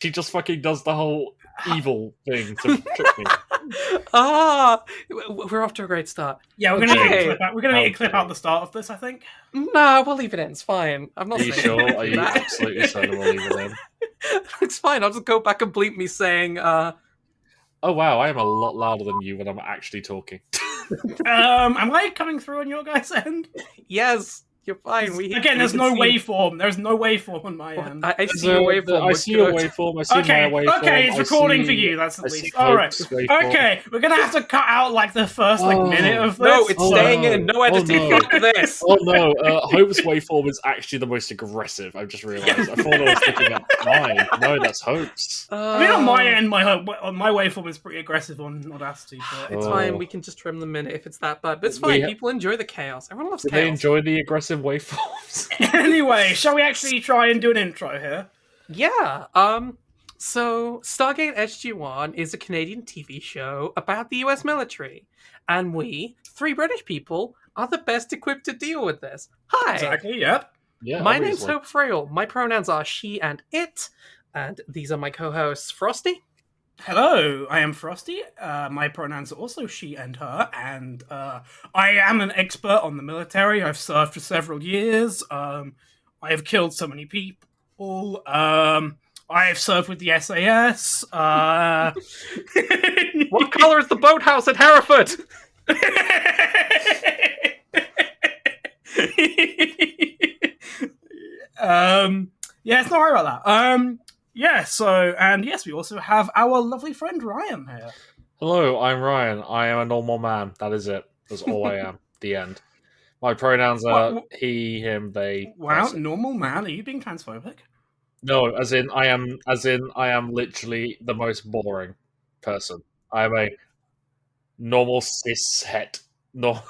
She just fucking does the whole evil thing to trick me. We're off to a great start. Yeah, we're gonna need Okay. a clip out. We're gonna need a clip Okay. out the start of this, I think. Nah, we'll leave it in. It's fine. I'm not Are you saying sure? anything Are to you that. absolutely certain we'll leave it in? It's fine. I'll just go back and bleep me saying, Oh wow, I am a lot louder than you when I'm actually talking. Am I coming through on your guys' end? yes, you're fine. Again, there's no waveform. There's no waveform on my end. I see your waveform. I see your waveform. I see Okay, my waveform. okay, it's I recording see- for you. That's I at see least all right. Hope's waveform. Okay, we're gonna have to cut out like the first minute of this. No, it's Oh, staying no. in. No editing. Oh, no. Fuck this. Oh no, Hope's waveform is actually the most aggressive. I've just realised. I thought I was looking at mine. No, that's Hope's. I mean, on my end, my waveform is pretty aggressive on Audacity. But It's Oh. fine. We can just trim the minute if it's that bad. But it's fine. We- People enjoy the chaos. Everyone loves Do chaos. they enjoy the aggressive waveforms? anyway, shall we actually try and do an intro here? Yeah. So Stargate SG-1 is a Canadian TV show about the US military, and we, three British people, are the best equipped to deal with this. Hi. Exactly. Yep. Yeah, My name's obviously. Hope Frail. My pronouns are she and it, and these are my co-hosts Frosty. Hello, I am Frosty. My pronouns are also she and her, and I am an expert on the military. I've served for several years. I have killed so many people. I have served with the SAS. What color is the boathouse at Hereford? Yeah, it's not worry about that. Yeah, so, and yes, we also have our lovely friend Ryan here. Hello, I'm Ryan. I am a normal man. That is it. That's all I am. The end. My pronouns are What- he, him, they. Wow, person. normal man, are you being transphobic? No, as in I am literally the most boring person. I am a normal cis het man.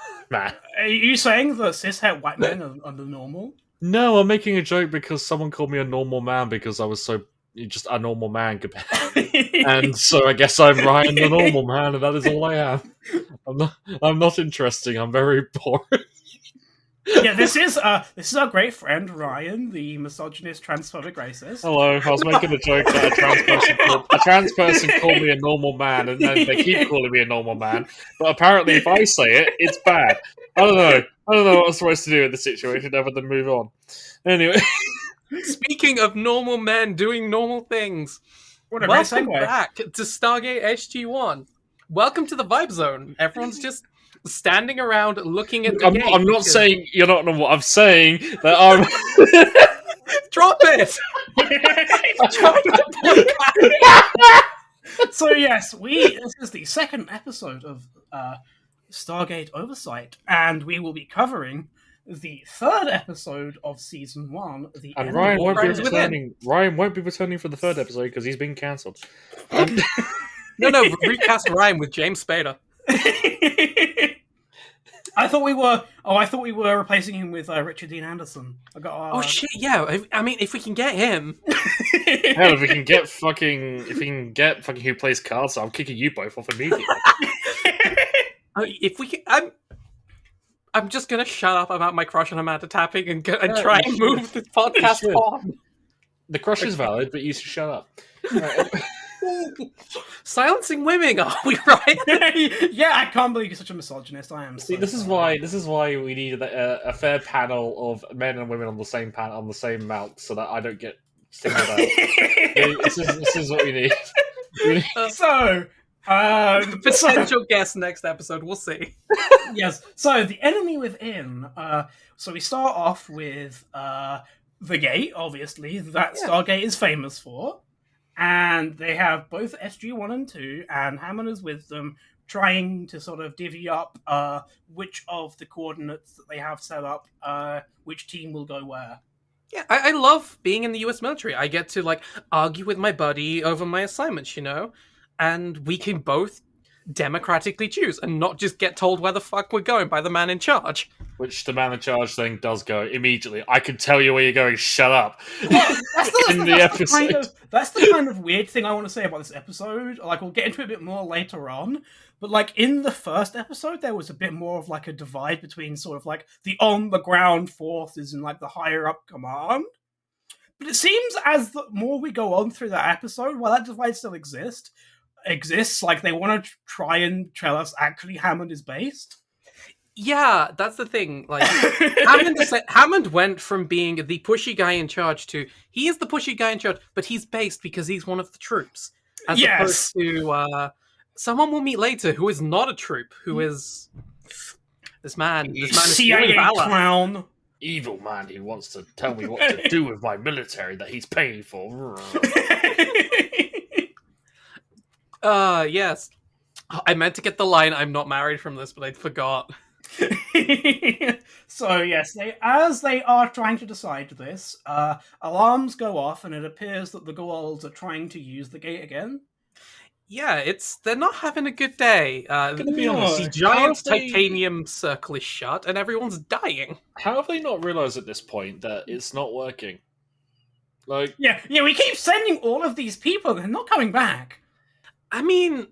Are you saying that cishet white men are the normal? No, I'm making a joke because someone called me a normal man because I was so just a normal man compared. And so I guess I'm Ryan the normal man, and that is all I am. I'm not interesting. I'm very boring. Yeah, this is our great friend Ryan, the misogynist, transphobic racist. Hello, I was making a joke that a trans person called me a normal man, and then they keep calling me a normal man. But apparently, if I say it, it's bad. I don't know what I'm supposed to do in this situation other than move on. Anyway, Speaking of normal men doing normal things, What a great welcome segue. back to Stargate SG-1. Welcome to the Vibe Zone. Everyone's just standing around looking at the I'm game. not because- saying you're not normal. I'm saying that I'm. Drop it! So yes, this is the second episode of Stargate Oversight, and we will be covering the third episode of season 1. The And end Ryan of won't be Crimes Within. returning. Ryan won't be returning for the third episode because he's been cancelled. No, recast Ryan with James Spader. I thought we were replacing him with Richard Dean Anderson. I got. Oh shit! Yeah, I mean, if we can get him, Hell, if we can get fucking who plays cards, I'm kicking you both off immediately. if we can, I'm just gonna shut up about my crush on Amanda Tapping and Yeah, try you and should. move the podcast should. on. The crush is valid, but you should shut up. Silencing women, are we right? Yeah, I can't believe you're such a misogynist. I am. See, so this is why we need a fair panel of men and women on the same mount, so that I don't get singled out. this is what we need. So, Potential guest next episode. We'll see. yes. So the enemy within. So we start off with the gate, obviously that Yeah. Stargate is famous for, and they have both SG-1 and 2, and Hammond is with them, trying to sort of divvy up which of the coordinates that they have set up, which team will go where. Yeah, I love being in the US military. I get to argue with my buddy over my assignments, and we can both democratically choose and not just get told where the fuck we're going by the man in charge. Which the man in charge thing does go immediately. I can tell you where you're going. Shut up. In the episode. That's the kind of weird thing I want to say about this episode. We'll get into it a bit more later on. But in the first episode, there was a bit more of a divide between sort of the on the ground forces and the higher up command. But it seems as the more we go on through that episode, while that device still exists, like they want to try and tell us actually Hammond is based. Yeah, that's the thing. Like Hammond went from being the pushy guy in charge to he is the pushy guy in charge, but he's based because he's one of the troops, as opposed to someone we'll meet later who is not a troop, who is this man. This man is CIA clown. Evil man who wants to tell me what to do with my military that he's paying for. Yes. I meant to get the line "I'm not married" from this, but I forgot. So yes, as they are trying to decide this, alarms go off, and it appears that the Goa'ulds are trying to use the gate again. Yeah, they're not having a good day. Gonna be honest, the giant titanium circle is shut, and everyone's dying. How have they not realized at this point that it's not working? Like, yeah, we keep sending all of these people, and they're not coming back. I mean,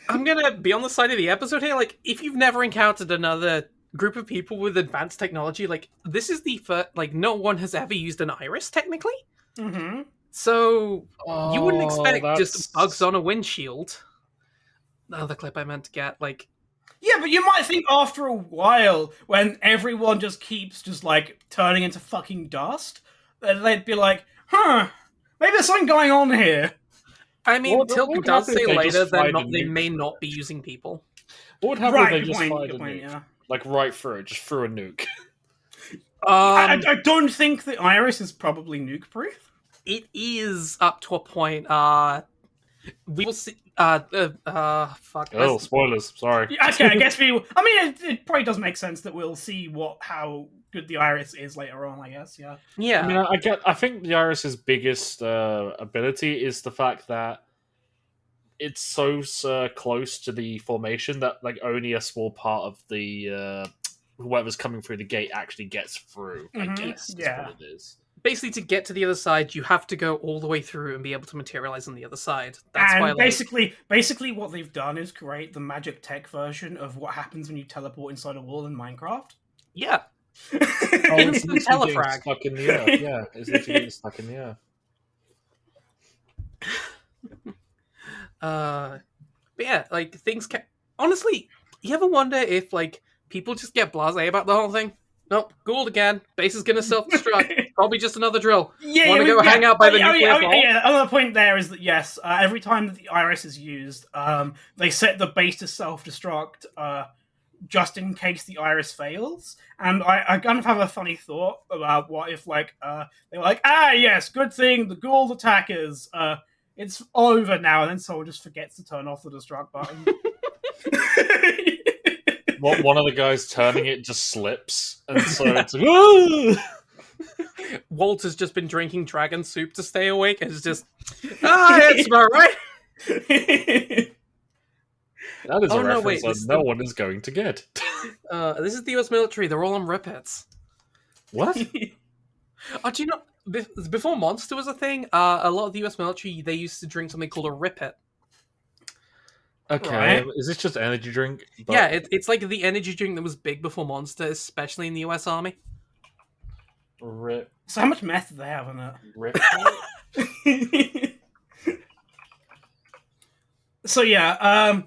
I'm gonna be on the side of the episode here. Like, if you've never encountered another group of people with advanced technology, like this is the first. Like, no one has ever used an iris, technically. Mm-hmm. So you wouldn't expect just bugs on a windshield. Another clip I meant to get, like... Yeah, but you might think after a while, when everyone just keeps like turning into fucking dust, that they'd be like, maybe there's something going on here. I mean, Tilk does say later that they may not be using people. What would happen if they just fired a nuke? Yeah. Like right through it, just through a nuke. I don't think the iris is probably nuke-proof. It is up to a point. We will see. Fuck. Oh, spoilers. Sorry. Okay, I guess we. I mean, it probably does make sense that we'll see how good the iris is later on. I guess. Yeah. Yeah. I mean, I think the iris's biggest ability is the fact that it's so close to the formation that like only a small part of the whoever's coming through the gate actually gets through. Mm-hmm. I guess. Yeah. What it is. Basically, to get to the other side, you have to go all the way through and be able to materialize on the other side. That's and why, basically, what they've done is create the magic tech version of what happens when you teleport inside a wall in Minecraft. Yeah. It's literally getting stuck in the earth. Yeah, it's literally getting stuck in the earth. But yeah, like things can. Honestly, you ever wonder if like people just get blasé about the whole thing? Nope, Gould again. Base is gonna self-destruct. Probably just another drill. Yeah, want to go hang out by the nuclear vault? Yeah, another point there is that yes, every time that the iris is used, they set the base to self-destruct just in case the iris fails. And I kind of have a funny thought about what if like they're like, yes, good thing the Gould attackers, it's over now, and then someone just forgets to turn off the destruct button. One of the guys turning it just slips, and so it's like, Walter's just been drinking dragon soup to stay awake, and it's just, it's about right. That is a reference that no one is going to get. This is the US military. They're all on rippets. What? Oh, do you know, before Monster was a thing, a lot of the US military, they used to drink something called a rippet. Okay, right. Is this just energy drink? But... Yeah, it's like the energy drink that was big before Monster, especially in the US Army. Rip. So how much meth do they have in it? Rip. So yeah,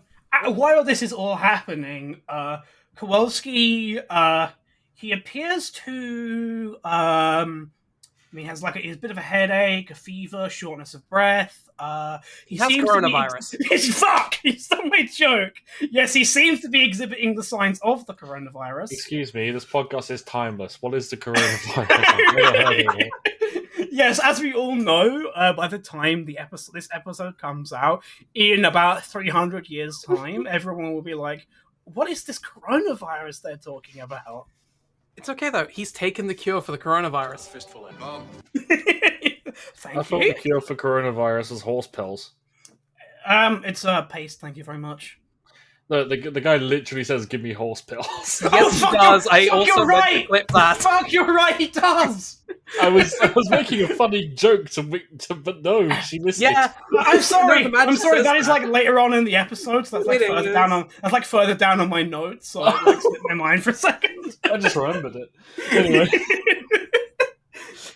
while this is all happening, Kowalski, he appears to, he has like a bit of a headache, a fever, shortness of breath. He has coronavirus. Fuck! He stole my joke. Yes, he seems to be exhibiting the signs of the coronavirus. Excuse me, this podcast is timeless. What is the coronavirus? I've never heard of it. Yes, as we all know, by the time this episode comes out, in about 300 years' time, everyone will be like, what is this coronavirus they're talking about? It's okay, though. He's taken the cure for the coronavirus. Fistful of bomb. Thank I thought the cure for coronavirus was horse pills. It's paste, thank you very much. The guy literally says, give me horse pills. Yes, he does. I also read the clip that. Fuck, you're right, he does! I was making a funny joke but no, she missed it. I'm sorry. I'm sorry. That is like later on in the episode. So that's like further down on my notes. So I slipped my mind for a second. I just remembered it. Anyway.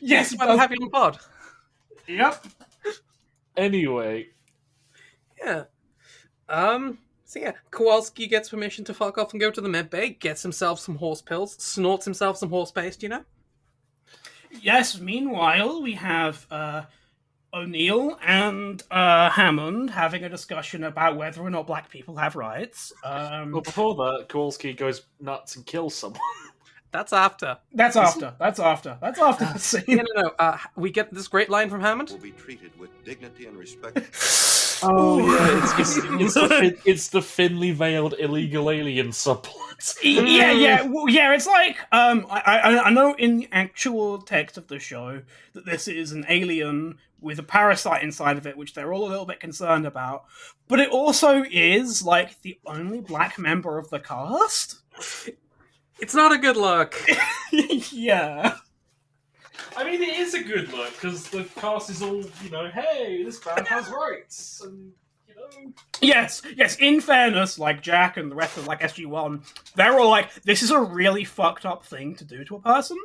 Yes, Why don't have you on pod? Yep. Anyway, Yeah. So yeah, Kowalski gets permission to fuck off and go to the med bay, gets himself some horse pills, snorts himself some horse paste, you know? Yes, meanwhile, we have O'Neill and Hammond having a discussion about whether or not black people have rights. well, before that, Kowalski goes nuts and kills someone. That's after. That's after the scene. No. We get this great line from Hammond. Will be treated with dignity and respect. Oh yeah, it's the thinly veiled illegal alien subplot. Yeah. It's like I know in the actual text of the show that this is an alien with a parasite inside of it, which they're all a little bit concerned about. But it also is like the only black member of the cast. It's not a good look. Yeah. I mean, it is a good look because the cast is all, hey, this band has rights, and Yes. In fairness, like Jack and the rest of like SG-1, they're all like, this is a really fucked up thing to do to a person,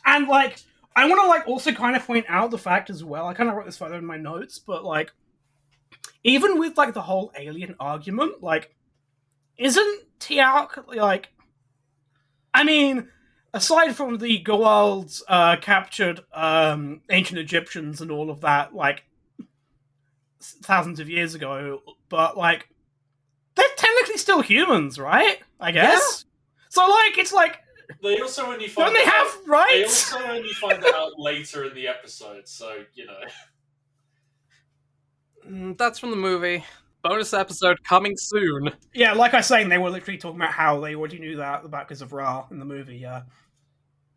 and like, I want to like also kind of point out the fact as well. I kind of wrote this further in my notes, but like, even with like the whole alien argument, like, isn't Tiak like? I mean, aside from the Goa'ulds captured ancient Egyptians and all of that, like, thousands of years ago, but, like, they're technically still humans, right? I guess? Yeah. So, like, it's like... They also only find don't they have rights? They also only find that out later in the episode, so, That's from the movie. Bonus episode coming soon. Yeah, like I was saying, they were literally talking about how they already knew that about because of Ra in the movie, yeah.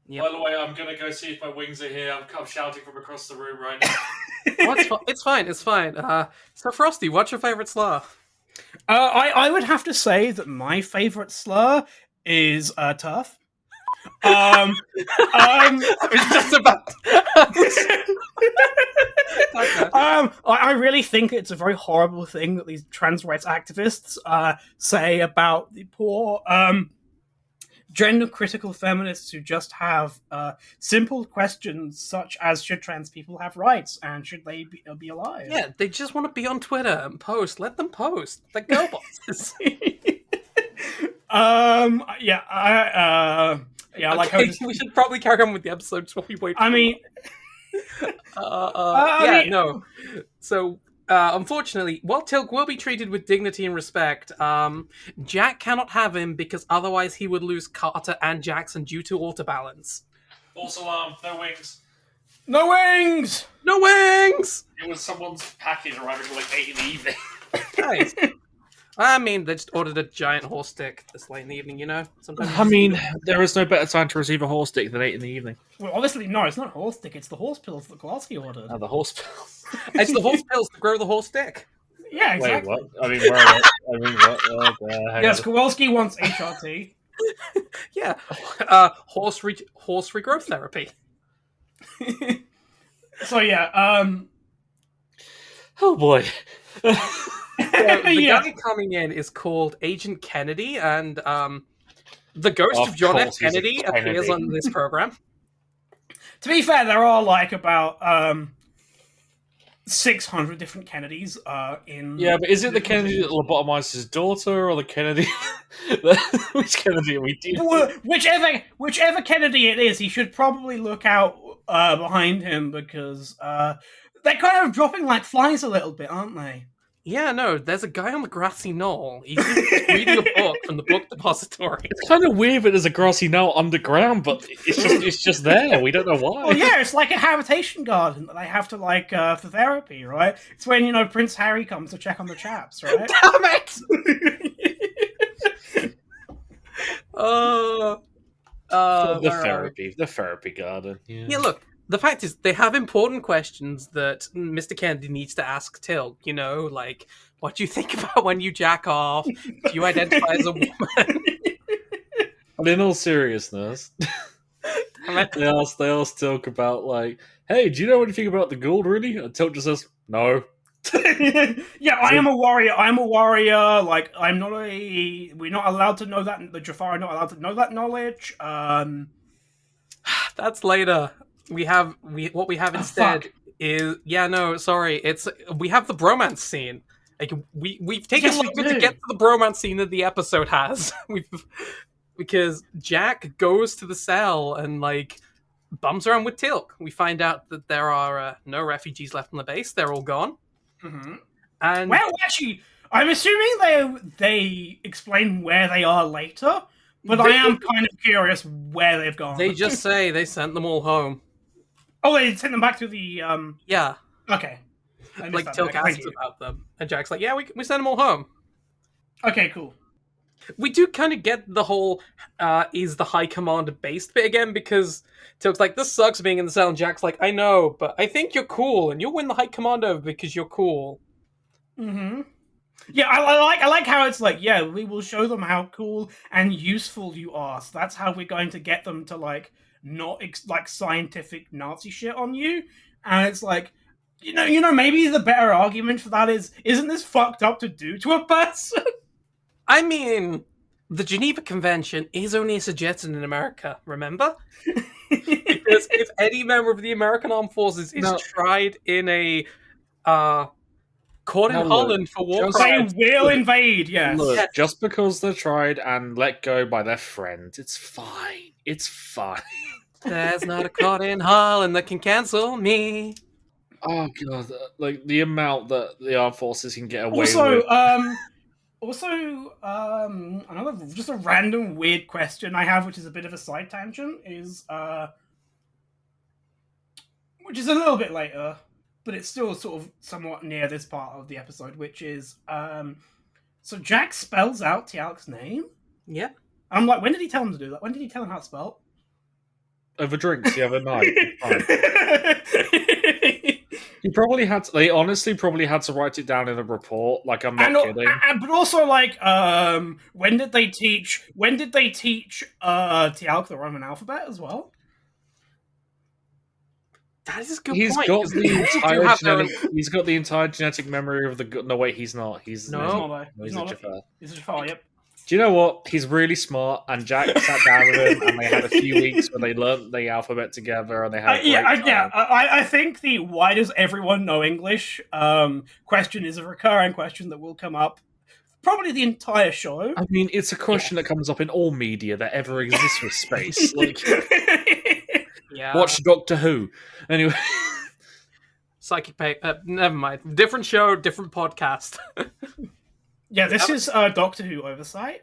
Yep. By the way, I'm gonna go see if my wings are here. I'm shouting from across the room right now. It's fine. So Frosty, what's your favourite slur? I would have to say that my favourite slur is tough. I was just about. Okay. I really think it's a very horrible thing that these trans rights activists say about the poor gender-critical feminists who just have simple questions such as should trans people have rights and should they be alive? Yeah, they just want to be on Twitter and post. Let them post. They're girl bosses. Yeah, like okay, we should probably carry on with the episodes while we wait. No. So, unfortunately, while Tilk will be treated with dignity and respect, Jack cannot have him because otherwise he would lose Carter and Jackson due to auto balance. False alarm, no wings. No wings! No wings! It was someone's package arriving at like 8 in the evening. Nice. I mean, they just ordered a giant horse stick this late in the evening, Sometimes. I mean, there is no better time to receive a horse stick than 8 in the evening. Well, obviously, no, it's not a horse stick, it's the horse pills that Kowalski ordered. Oh, the horse pills. It's the horse pills to grow the horse stick. Yeah, exactly. Wait, what? What? Yes, Kowalski wants HRT. Yeah. Horse regrowth therapy. So, yeah, Oh, boy. The guy coming in is called Agent Kennedy, and the ghost of John F. Kennedy appears on this program. To be fair, there are like about 600 different Kennedys in... Yeah, but is it the Kennedy that lobotomized his daughter, or the Kennedy... Which Kennedy are we dealing with? Whichever Kennedy it is, he should probably look out behind him, because they're kind of dropping like flies a little bit, aren't they? Yeah, no, there's a guy on the grassy knoll. He's reading a book from the book depository. It's kind of weird that there's a grassy knoll underground, but it's just there. We don't know why. Oh yeah, it's like a habitation garden that they have to like for therapy, right? It's when Prince Harry comes to check on the chaps, right? Damn it! The therapy garden. Yeah, look. The fact is, they have important questions that Mr. Kennedy needs to ask Till. Like, what do you think about when you jack off? Do you identify as a woman? And in all seriousness, they asked Tilk about, like, hey, do you know anything about the Gould, really? And Tilk just says, no. Yeah, I am a warrior. Like, we're not allowed to know that. The Jafar are not allowed to know that knowledge. That's later. what we have instead fuck. is we have the bromance scene. Like we've taken Yes, we longer to do. get to the bromance scene than the episode has. Because Jack goes to the cell and like bums around with Tilk. We find out that there are no refugees left on the base; they're all gone. Mm-hmm. And Well, actually, I'm assuming they explain where they are later, but I am kind of curious where they've gone. they just say they sent them all home. Oh, they sent them back to the Yeah, Okay. I missed like that Tilk bit. Thank asks you. about them, and Jack's like, "Yeah, we sent them all home." Okay, cool. We do kind of get the whole is the high commander based bit again, because Tilk's like, this sucks being in the cell, and Jack's like, I know, but I think you're cool and you'll win the high commander because you're cool. Mm-hmm. Yeah, I like how it's like, yeah, we will show them how cool and useful you are. So that's how we're going to get them to like not like scientific Nazi shit on you. And it's like, maybe the better argument for that is, isn't this fucked up to do to a person? I mean, the Geneva Convention is only a suggestion in America, remember? Because if any member of the American Armed Forces is tried in a court in Holland for war crimes, they will invade, yes. Look, Yes. just because they're tried and let go by their friends, it's fine. It's fine. there's not a court in Holland that can cancel me. Oh god, like the amount that the armed forces can get away Also, with. Another just a random weird question I have, which is a bit of a side tangent, is which is a little bit later, but it's still sort of somewhat near this part of the episode, which is so Jack spells out Tialk's name. Yeah. I'm like, when did he tell him to do that? When did he tell him how to spell? Over drinks the other night. He probably had to, they honestly probably had to write it down in a report, like I'm not kidding. But also like when did they teach Tialk the Roman alphabet as well? That is a good He's point. got 'cause the they do entire have their genetic. He's got the entire genetic memory of the. No, wait, he's not. He's No. He's a not. Jafar. He's a Jafar, yep. Do you know what? He's really smart, and Jack sat down with him, and they had a few weeks where they learnt the alphabet together, and they had a great time. I think the why does everyone know English question is a recurring question that will come up probably the entire show. I mean, it's a question that comes up in all media that ever exists with space. Like, Yeah. watch Doctor Who. Anyway, Psychic Pay. Never mind. Different show, different podcast. Yeah, this is Doctor Who Oversight.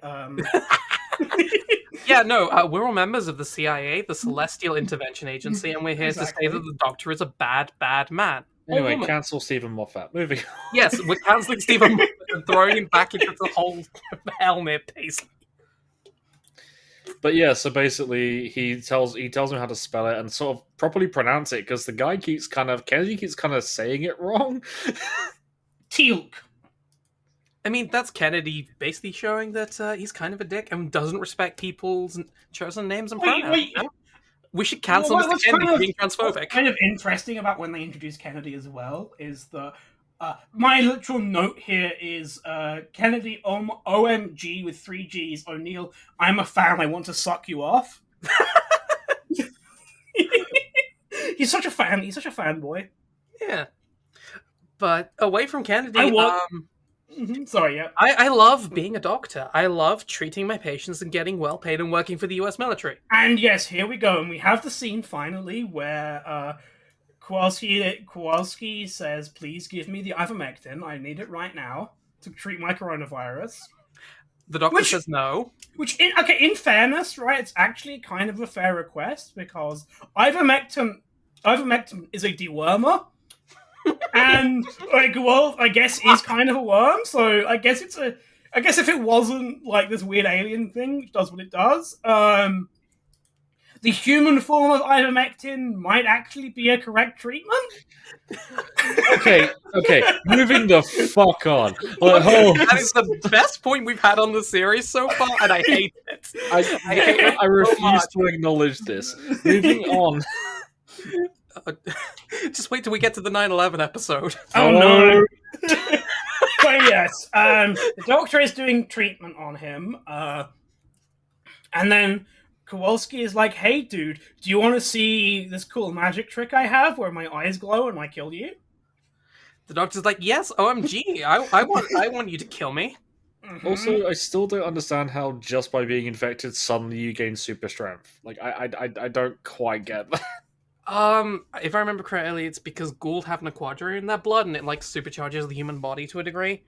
Yeah, no, we're all members of the CIA, the Celestial Intervention Agency, and we're here Exactly. to say that the Doctor is a bad, bad man. Or anyway, woman. cancel Stephen Moffat. Moving on. Yes, we're cancelling Stephen Moffat and throwing him back into the whole helmet, basically. But yeah, so basically, he tells him how to spell it and sort of properly pronounce it because the guy Kennedy keeps kind of saying it wrong. Teal'c. I mean, that's Kennedy basically showing that he's kind of a dick and doesn't respect people's chosen names and pronouns. Wait. You know? We should cancel Well, Mr. what's Kennedy kind of- being What's transphobic. kind of interesting about when they introduced Kennedy as well is the my literal note here is Kennedy OMG with 3 G's. O'Neill, I'm a fan. I want to suck you off. He's such a fan. He's such a fanboy. Yeah. But away from Kennedy, Sorry, yeah. I love being a doctor. I love treating my patients and getting well paid and working for the US military. And yes, here we go. And we have the scene finally where Kowalski says, please give me the ivermectin. I need it right now to treat my coronavirus. The doctor says no. Which, in fairness, right, it's actually kind of a fair request because ivermectin is a dewormer. And I guess is kind of a worm. So I guess if it wasn't like this weird alien thing, which does what it does, the human form of ivermectin might actually be a correct treatment. Okay, moving the fuck on. That is the best point we've had on the series so far, and I hate it. I refuse to acknowledge this. Moving on. Just wait till we get to the 9/11 episode. Oh no! But yes, the doctor is doing treatment on him, and then Kowalski is like, "Hey, dude, do you want to see this cool magic trick I have where my eyes glow and I kill you?" The doctor's like, yes, OMG, I want you to kill me. Mhm. Also, I still don't understand how just by being infected suddenly you gain super strength. Like, I don't quite get that. If I remember correctly, it's because Gould have Nequadria in their blood, and it like supercharges the human body to a degree.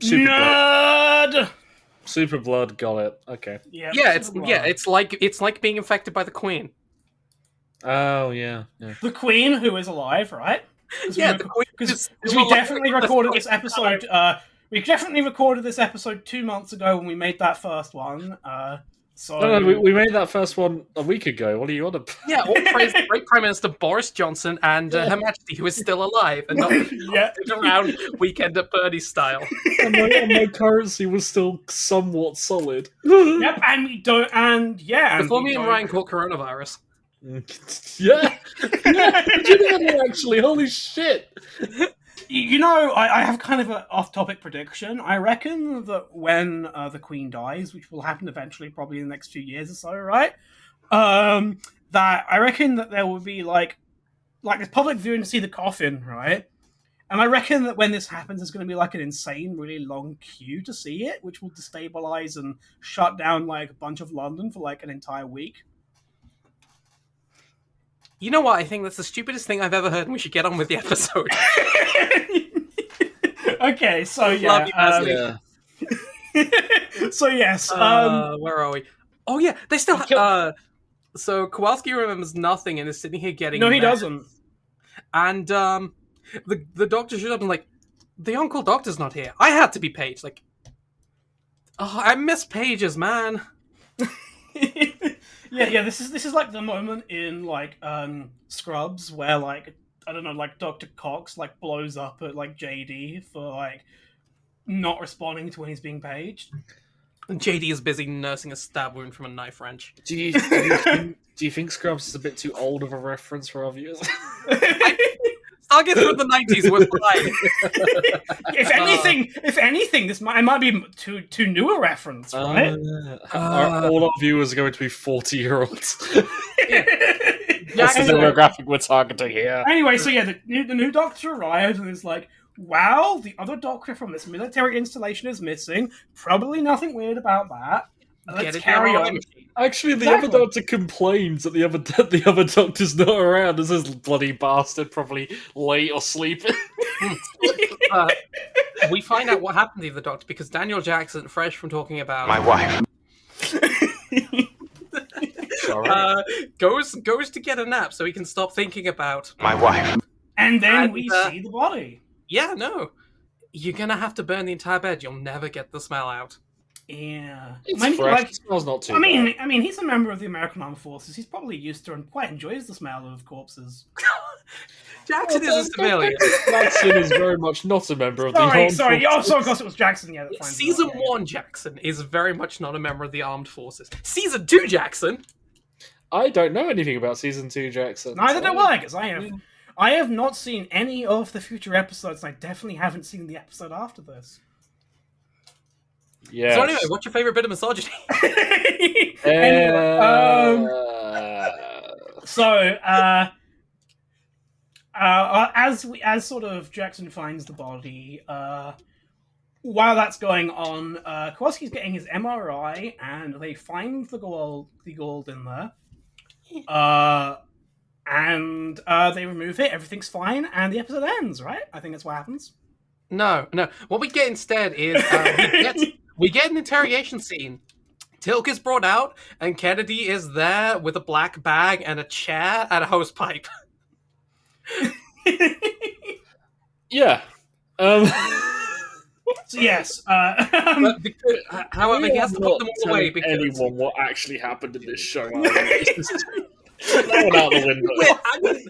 Super blood. Nerd. Super blood, got it. Okay. Yeah, It's like being infected by the Queen. Oh, yeah. the Queen, who is alive, right? Yeah, the Queen Because is we still definitely alive. recorded this episode. We definitely recorded this episode 2 months ago when we made that first one. So No, we made that first one a week ago. What are you on about? Yeah, all praise the great Prime Minister Boris Johnson and Her Majesty, who is still alive and not yeah, around Weekend at Bernie's style. and my currency was still somewhat solid. yep, and we don't, and yeah, and Before we me and don't- Ryan caught coronavirus. Yeah. Did you know that actually? Holy shit. You know, I have kind of an off-topic prediction. I reckon that when the Queen dies, which will happen eventually, probably in the next few years or so, right? That I reckon that there will be like this public viewing to see the coffin, right? And I reckon that when this happens, there's going to be like an insane, really long queue to see it, which will destabilize and shut down like a bunch of London for like an entire week. You know what? I think that's the stupidest thing I've ever heard, and we should get on with the episode. Okay, so Love yeah, you, Leslie. so yes, Where are we? Oh yeah, they still. So Kowalski remembers nothing and is sitting here getting. no, he mad. doesn't. And the doctor shows up and like, the Uncle Doctor's not here. I had to be Paige. Like, oh, I miss Pages, man. yeah. This is like the moment in like Scrubs where like I don't know, like Dr. Cox like blows up at like JD for like not responding to when he's being paged. And JD is busy nursing a stab wound from a knife wrench. Do you think Scrubs is a bit too old of a reference for our viewers? Stargate from the 90s, we're fine. If anything, this might be too new a reference, right? All our viewers are going to be 40-year-olds. That's the Jackson, demographic we're targeting here. Anyway, so yeah, the new Doctor arrives and is like, wow, the other Doctor from this military installation is missing. Probably nothing weird about that. Let's carry on. Actually, the Exactly. other doctor complains that the other doctor's not around. As this bloody bastard probably late or sleeping. We find out what happened to the Doctor because Daniel Jackson, fresh from talking about My wife. goes to get a nap so he can stop thinking about. My wife. And then And, we see the body. Yeah, no, you're gonna have to burn the entire bed. You'll never get the smell out. Yeah, It's I mean, fresh. like, It smells not too I bad. mean, he's a member of the American Armed Forces. He's probably used to and quite enjoys the smell of corpses. Jackson is a civilian. Jackson is very much not a member of the Sorry. armed Oh, forces. so of course it was Jackson. Yeah, that finds Season out, yeah. 1 Jackson is very much not a member of the armed forces. Season 2 Jackson. I don't know anything about season 2 Jackson. Neither so- do I, because I have not seen any of the future episodes, and I definitely haven't seen the episode after this. Yeah. So anyway, what's your favorite bit of misogyny? Anyway, so as sort of Jackson finds the body, while that's going on, Kowalski's getting his MRI, and they find the gold in there. And they remove it. Everything's fine, and the episode ends. Right? I think that's what happens. No. What we get instead is we get an interrogation scene. Tilk is brought out, and Kennedy is there with a black bag and a chair and a hose pipe. Yeah. So yes. However, he has to put them all away because anyone what actually happened in this show. That one out the window. Well, I mean,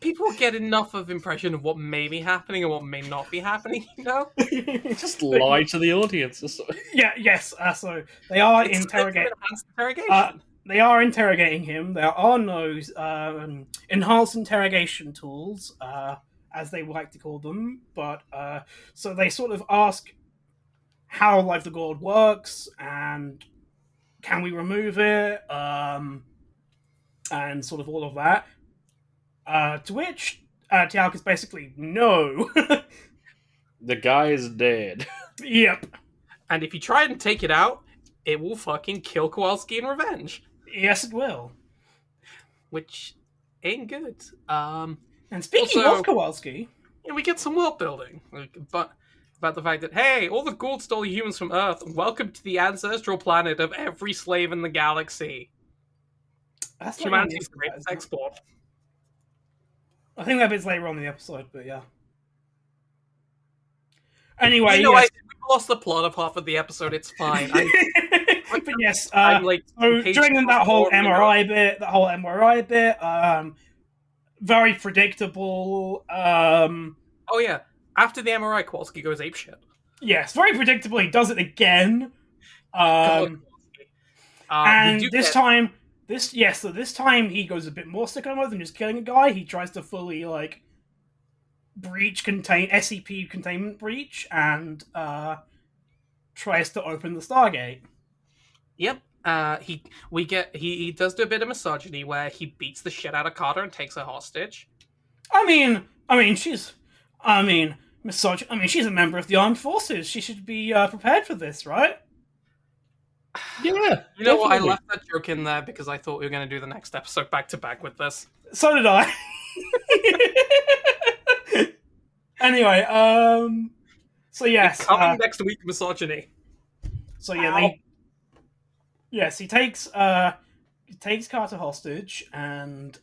people get enough of impression of what may be happening and what may not be happening, you know? Just lie to the audience. Or something. Yeah. Yes. So they are It's interrogating. enhanced interrogation. They are interrogating him. There are no enhanced interrogation tools, as they like to call them. But so they sort of ask how Life the Gold works, and can we remove it? And sort of all of that. To which Tialk is basically no. The guy is dead. Yep. And if you try and take it out, it will fucking kill Kowalski in revenge. Yes, it will. Which ain't good. And speaking Also- of Kowalski, And we get some world building. But about the fact that, hey, all the Gould stole humans from Earth. Welcome to the ancestral planet of every slave in the galaxy. that's not Humanity's really- greatest export. I think that bit's later on in the episode, but yeah. Anyway, You know, yes. we lost the plot of half of the episode. It's fine. But yes, I'm like so page during that whole 4, you know? MRI bit, very predictable. Oh yeah. After the MRI, Kowalski goes apeshit. Yes, very predictable. He does it again. God, And we do this get- time, so this time he goes a bit more sicko mode than just killing a guy. He tries to fully SCP containment breach and tries to open the Stargate. Yep. He does do a bit of misogyny where he beats the shit out of Carter and takes her hostage. She's a member of the armed forces. She should be prepared for this, right? Yeah. You know what? I definitely. left that joke in there because I thought we were going to do the next episode back to back with this. So did I. Anyway, so yes, Coming next week, misogyny. so yeah, Ow. he takes Carter hostage, and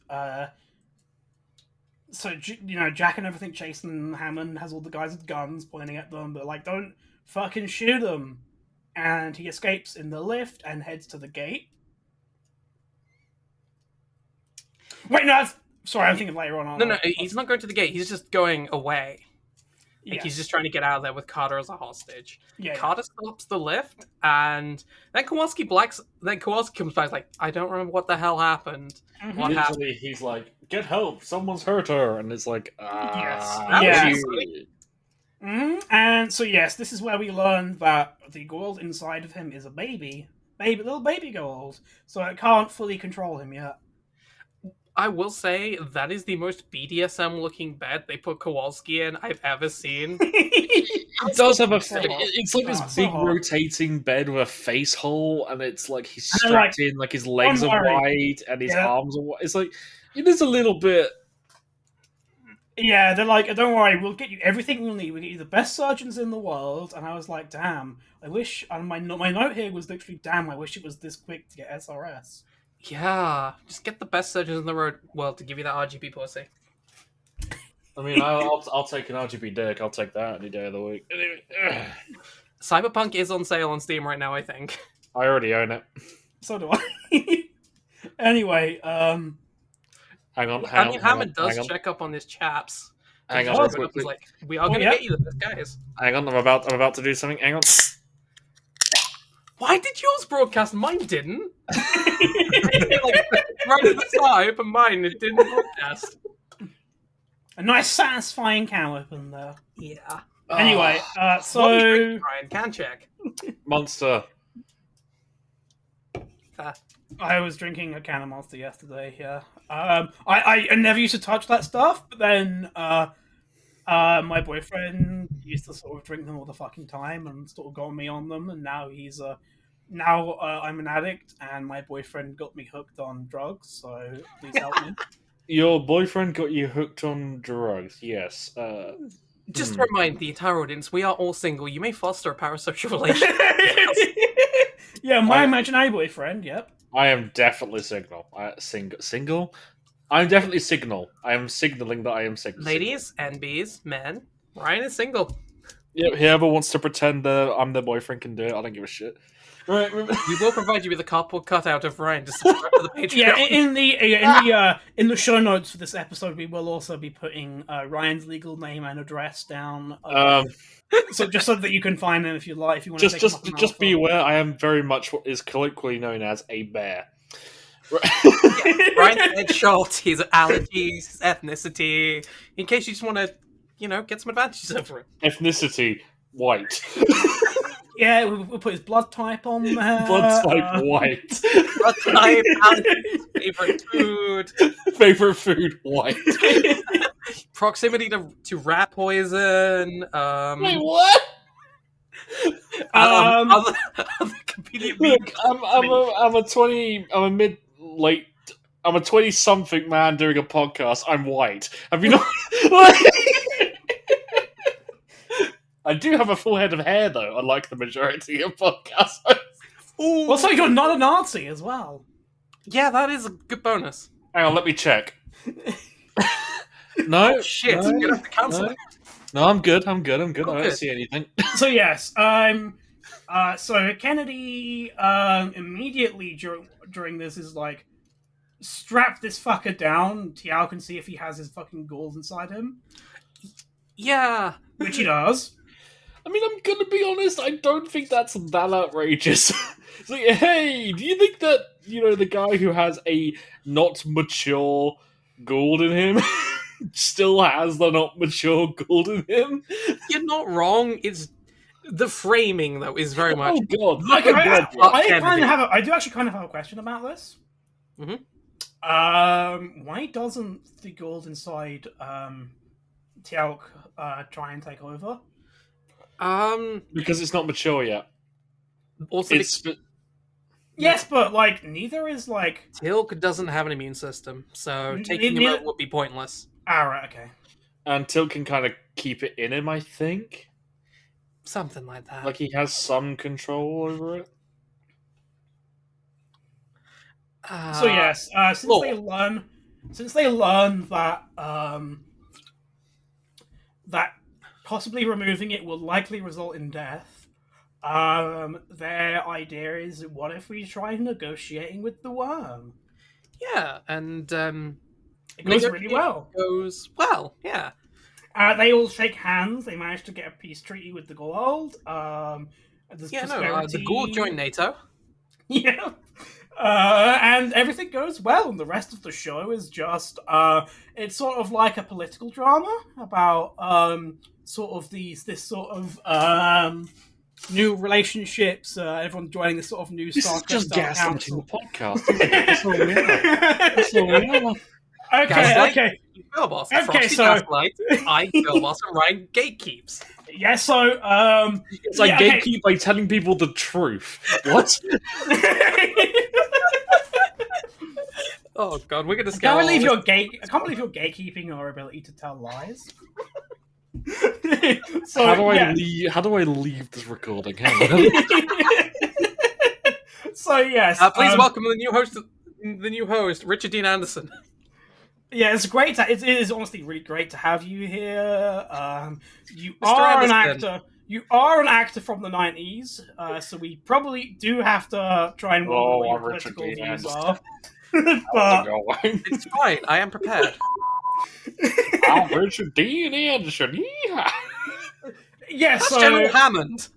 so Jack and everything chasing Hammond has all the guys with guns pointing at them, but don't fucking shoot them. And he escapes in the lift and heads to the gate. Wait, no, sorry, I'm thinking later on. No, he's not going to the gate. He's just going away. Yes. He's just trying to get out of there with Carter as a hostage. Yeah, Carter stops the lift, and then Kowalski comes back like, I don't remember what the hell happened. Mhm. What happened? Literally, he's like, "Get help! Someone's hurt her," and it's like, Yes. Yeah. you." And so yes, this is where we learn that the Gould inside of him is a little baby Gould, so it can't fully control him yet. I will say that is the most BDSM looking bed they put Kowalski in I've ever seen. It does have a. So hot. It's like this So big hot. rotating bed with a face hole, and it's like he's And, strapped in, like his legs don't are worry. wide and his Yeah. arms are wide. It's like it is a little bit. Yeah, they're like, don't worry, we'll get you everything you'll need. We'll get you the best surgeons in the world. And I was like, damn, I wish. And my note here was literally, damn, I wish it was this quick to get SRS. Yeah, just get the best surgeons in the world to give you that RGB pussy. I mean, I'll take an RGB dick. I'll take that any day of the week. Anyway, Cyberpunk is on sale on Steam right now, I think. I already own it. So do I. Anyway, Hang on. I mean, Hammond does check up on his chaps. Hang on, Oh, real He's quickly. like, we are going to yeah. get you the best guys. Hang on. I'm about to do something. Hang on. Why did yours broadcast? Mine didn't. Like, right at the time, but mine it didn't broadcast. a nice satisfying cow open there. Yeah. Anyway, What so are you drinking, Ryan? Can check. Monster. I was drinking a can of Monster yesterday. Yeah, I never used to touch that stuff, but then my boyfriend used to sort of drink them all the fucking time and sort of got me on them, and now I'm an addict, and my boyfriend got me hooked on drugs. So please help me. Your boyfriend got you hooked on drugs. Yes. Just to remind the entire audience, we are all single. You may foster a parasocial relationship. Yeah, my imaginary boyfriend. Yep. I am definitely single. Single? I'm definitely signal. I am signaling that I am single. Ladies, NBs, men, Ryan is single. Yep, whoever wants to pretend I'm their boyfriend can do it. I don't give a shit. Right. We will provide you with a cardboard cutout of Ryan to subscribe to the Patreon. Yeah, in the show notes for this episode, we will also be putting Ryan's legal name and address down. So just so that you can find him if you like. If you want to just be aware, I am very much what is colloquially known as a bear. Ryan's head short, his allergies, his ethnicity. In case you just want to, get some advantages over it. Ethnicity white. Yeah, we'll put his blood type on there. Blood type white. Blood type, Alex's favorite food, Favorite food white. proximity to rat poison. Wait, what? Other convenient Look, means. I'm a 20-something man doing a podcast. I'm white. Have you not? I do have a full head of hair, though, unlike the majority of podcasters. Also, you're not a Nazi as well. Yeah, that is a good bonus. Hang on, let me check. No, Shit, no, you're gonna have to cancel no. it. No, I'm good. I don't good. see anything. So yes, so Kennedy immediately during this is like, strap this fucker down. Tiao can see if he has his fucking ghouls inside him, Yeah. which he does. I mean, I'm gonna be honest. I don't think that's that outrageous. It's like, hey, do you think that the guy who has a not mature Gould in him still has the not mature Gould in him? You're not wrong. It's the framing, though, is very much. Oh god! I do actually kind of have a question about this. Mhm. Why doesn't the Gould inside Tiauk try and take over? Because it's not mature yet. Also, Yes, but like neither is like. Tilk doesn't have an immune system, so taking him neither- out would be pointless. Right, okay. And Till can kind of keep it in him, I think. Something like that. Like he has some control over it. So yes, since they learn that that possibly removing it will likely result in death, their idea is, what if we try negotiating with the worm? Yeah, and It goes really well. Goes well, yeah. They all shake hands. They manage to get a peace treaty with the Goa'uld. The Goa'uld joined NATO. Yeah. And everything goes well, and the rest of the show is just it's sort of like a political drama about sort of this sort of new relationships, everyone joining this sort of new This Star is Trek just style gaslighting council. the podcast. That's all we are. That's all we are. Okay. You girl boss. Okay, Frosty so- gaslight. I girl boss, and Ryan gatekeeps. Yeah, so It's like yeah, okay. gatekeep by telling people the truth. What? Oh god, we're gonna I scale. can't believe you're gatekeeping our ability to tell lies. So, How do I yeah. leave? How do I leave this recording? Hang on. So yes, Please welcome the new host, Richard Dean Anderson. yeah, it's great. It is honestly really great to have you here. You Mr. are an Anderson. actor. You are an actor from the 90s, so we probably do have to try and wonder what your I'm Richard political Dean views Anderson. are. How's But it going? It's fine. I am prepared. I'm Richard Dean Anderson. Yeah. yeah, That's so General Hammond.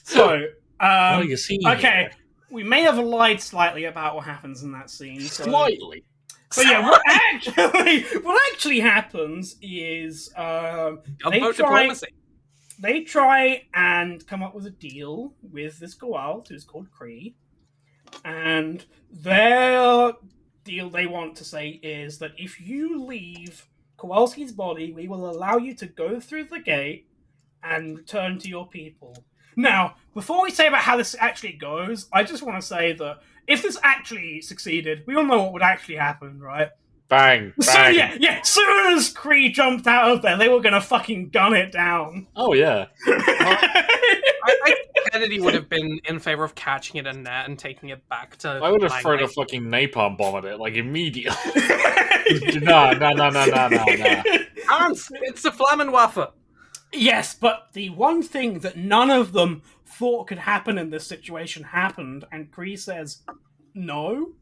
so You see. okay, we may have lied slightly about what happens in that scene. So, Slightly. So yeah, what actually happens is Gunboat diplomacy. they try and come up with a deal with this Goa'uld who's called Kree, and their deal they want to say is that if you leave Kowalski's body, we will allow you to go through the gate and return to your people. Now, before we say about how this actually goes, I just want to say that if this actually succeeded, we all know what would actually happen, right? Bang. So Bang. yeah. Soon as Kree jumped out of there, they were gonna fucking gun it down. Oh yeah. I think Kennedy would have been in favor of catching it in net and taking it back to. I would have thrown a Langley. fucking napalm bomb at it, like immediately. No. Hans, it's a Flammenwaffe. Yes, but the one thing that none of them thought could happen in this situation happened, and Kree says no.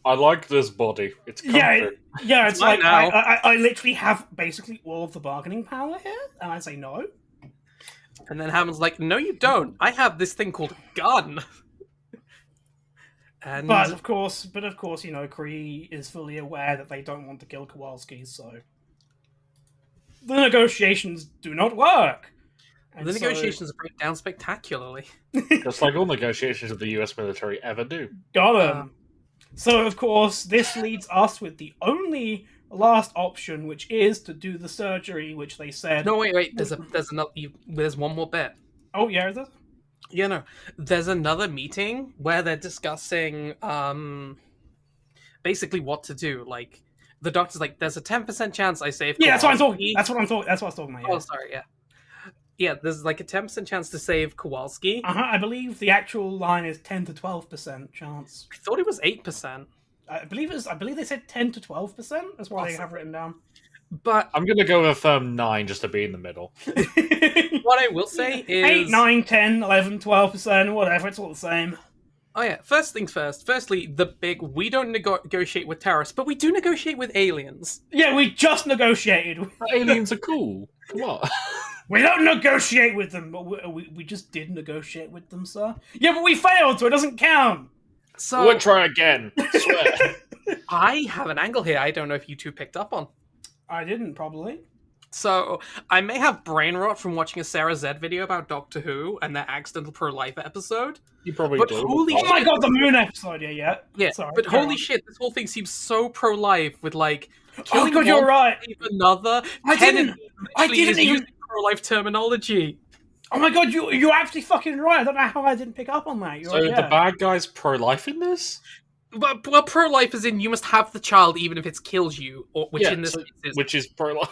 I like this body. It's comfort. Yeah, it's mine like now. I literally have basically all of the bargaining power here, and I say no. And then Hammond's like, "No, you don't. I have this thing called a gun." And But of course, Kree is fully aware that they don't want to kill Kowalski, so the negotiations do not work. And The so- negotiations break down spectacularly. Just like all negotiations of the US military ever do. Got him. So, of course, this leads us with the only last option, which is to do the surgery, which they said. No, wait. There's one more bit. Oh, yeah, is there? Yeah, no. There's another meeting where they're discussing basically what to do. Like, the doctor's like, there's a 10% chance I save Yeah, that's what I'm Kowalski. talking. That's what I was talking about. Yeah. Oh, sorry, yeah. Yeah, there's like a 10% chance to save Kowalski. I believe the actual line is 10 to 12% chance. I thought it was 8%. I believe they said 10 to 12%. That's what I have written down. But I'm going to go with a firm 9 just to be in the middle. what I will say is 8, 9, 10, 11, 12%, whatever, it's all the same. Oh yeah, first things first. Firstly, we don't negotiate with terrorists, but we do negotiate with aliens. Yeah, we just negotiated. Aliens are cool. Come on. We don't negotiate with them, but we just did negotiate with them, sir. Yeah, but we failed, so it doesn't count. So We'll try again. I swear. I have an angle here I don't know if you two picked up on. I didn't, probably. So, I may have brain rot from watching a Sarah Z video about Doctor Who and their accidental pro-life episode. You probably But do. holy Oh my shit. god, the moon episode, yeah. Yeah, Sorry, but carry holy on. shit, this whole thing seems so pro-life with, like, Oh killing god, you're one right. to save another. I Kennedy literally didn't is even- using pro-life terminology. Oh my god, you're actually fucking right. I don't know how I didn't pick up on that. You're So right, the yeah. bad guy's pro-life in this? But well, pro-life is in you must have the child even if it kills you, or which Yeah, in this so- case is Which is pro-life.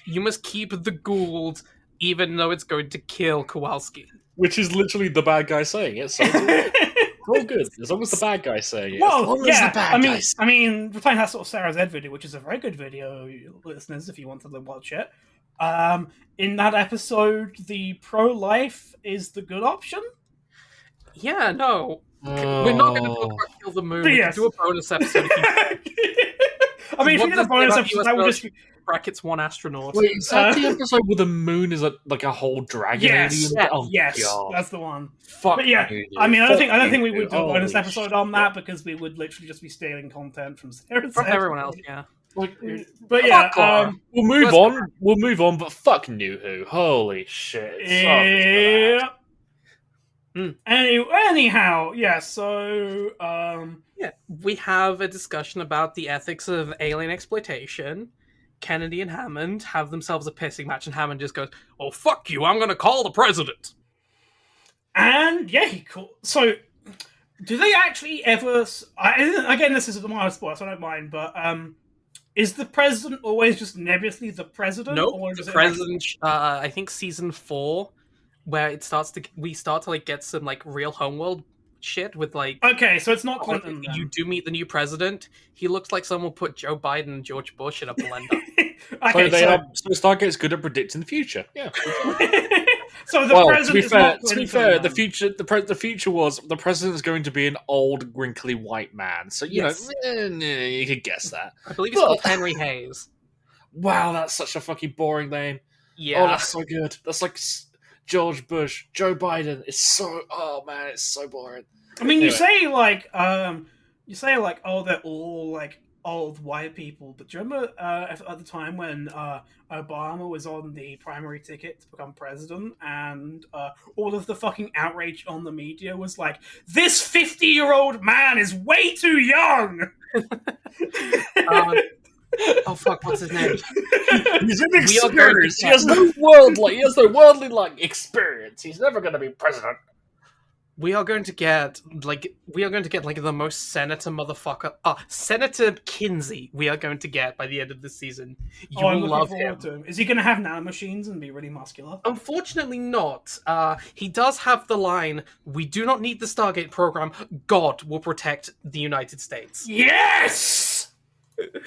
you must keep the Gould even though it's going to kill Kowalski. Which is literally the bad guy saying it. So it's all good. As long as the bad guy's saying it. As Well, long as yeah, the bad guy's I mean, we're playing that sort of Sarah's Ed video, which is a very good video, listeners, if you want to watch it. In that episode, the pro-life is the good option. Yeah, no. Oh. We're not going to talk about Kill the Moon. We Yes. can do a bonus episode. If you I mean, if What you did a does it bonus about episode, US that would just be... brackets one astronaut. Wait, is that the episode where the moon is like a whole dragon Yes, alien? Oh, yes, God. that's the one. Fuck. But yeah, you, dude. I mean, I don't Fuck think we you, would do a bonus holy episode shit. on that because we would literally just be stealing content from Sarah's From Ed. everyone else, yeah. Like, But yeah, Fuck off. we'll move Let's on. We'll move on. But fuck New Who. Holy shit. It's so bad. yeah. Mm. Anyhow, yeah. So, Yeah, we have a discussion about the ethics of alien exploitation. Kennedy and Hammond have themselves a pissing match, and Hammond just goes, "Oh fuck you! I'm gonna call the president." and yeah, he called. So, do they actually ever? Again, this is a mild spoiler, so I don't mind. But is the president always just nebulously the president? Nope, or the does it president. I think season 4, where we start to like get some like real homeworld shit with like. Okay, so it's not Clinton. then. You do meet the new president. He looks like someone put Joe Biden and George Bush in a blender. Okay, So Stargate's good at predicting the future. Yeah. so the Well, to president be is fair, not to be Clinton, fair, the then. future, the future was the president is going to be an old, wrinkly white man. So you Yes. know, you could guess that. I believe he's called Henry Hayes. Wow, that's such a fucking boring name. Yeah. Oh, that's so good. That's like George Bush, Joe Biden. It's so. Oh man, it's so boring. I mean, Anyway. you say like, oh, they're all like old white people, but do you remember at the time when Obama was on the primary ticket to become president, and all of the fucking outrage on the media was like, "This 50-year-old man is way too young." Oh fuck! What's his name? He's We are going to inexperienced. He has no worldly like experience. He's never going to be president. We are going to get like the most senator motherfucker. Senator Kinsey. We are going to get by the end of this season. You I'm will looking love forward him. to him. Is he going to have nanomachines and be really muscular? Unfortunately, not. He does have the line, "We do not need the Stargate program. God will protect the United States." Yes.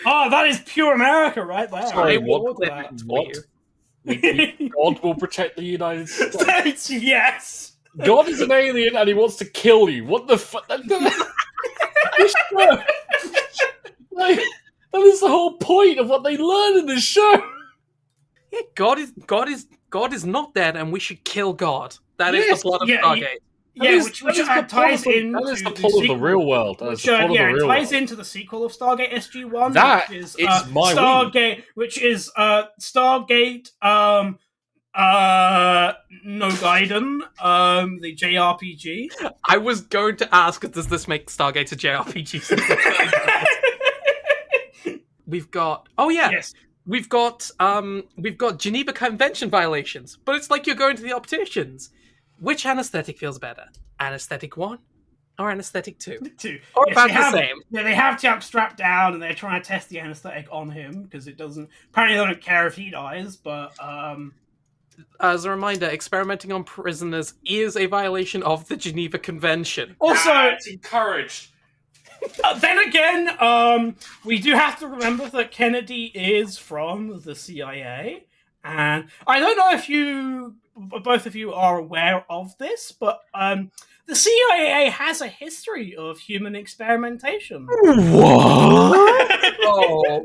Oh, that is pure America right there. Sorry, I I'm will all clip for that. it for What? you. God will protect the United States. States, yes. God is an alien and he wants to kill you. What the fuck? Like, that is the whole point of what they learn in this show. Yeah, God is not dead, and we should kill God. That is Yes, the plot of yeah, Stargate. Yeah, which ties into that is the plot of the real world. That is the plot of the real ties world. into the sequel of Stargate SG-1, That which is is my Stargate, which is Stargate No Gaiden, the JRPG. I was going to ask, does this make Stargate a JRPG? We've got Yes. we've got Geneva Convention violations, but it's like you're going to the opticians. Which anesthetic feels better? Anesthetic 1 or anesthetic 2? Or Yes, about the same. Yeah, they have Jack strapped down and they're trying to test the anesthetic on him because it doesn't. Apparently, they don't care if he dies, but As a reminder, experimenting on prisoners is a violation of the Geneva Convention. also it's encouraged. then again, we do have to remember that Kennedy is from the CIA, and I don't know if both of you are aware of this, but the CIA has a history of human experimentation. What? Oh.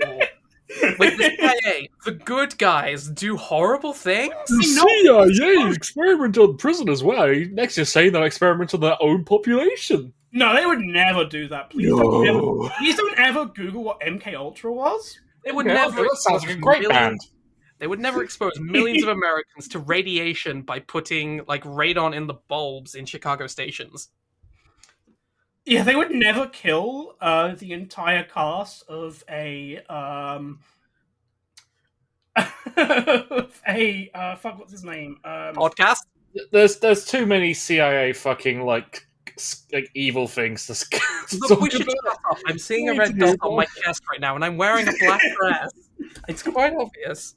Like the CIA, the good guys do horrible things? The CIA experiment on prisoners. Well, next you're saying they'll experiment on their own population. No, they would never do that. Please don't ever Google what MK Ultra was. They would Okay, never. that sounds like a great band. They would never expose millions of Americans to radiation by putting like radon in the bulbs in Chicago stations. Yeah, they would never kill the entire cast of a fuck, what's his name? Podcast? There's too many CIA fucking like evil things to Look, we should shut up. I'm seeing a red dot on my chest right now, and I'm wearing a black dress. It's quite obvious.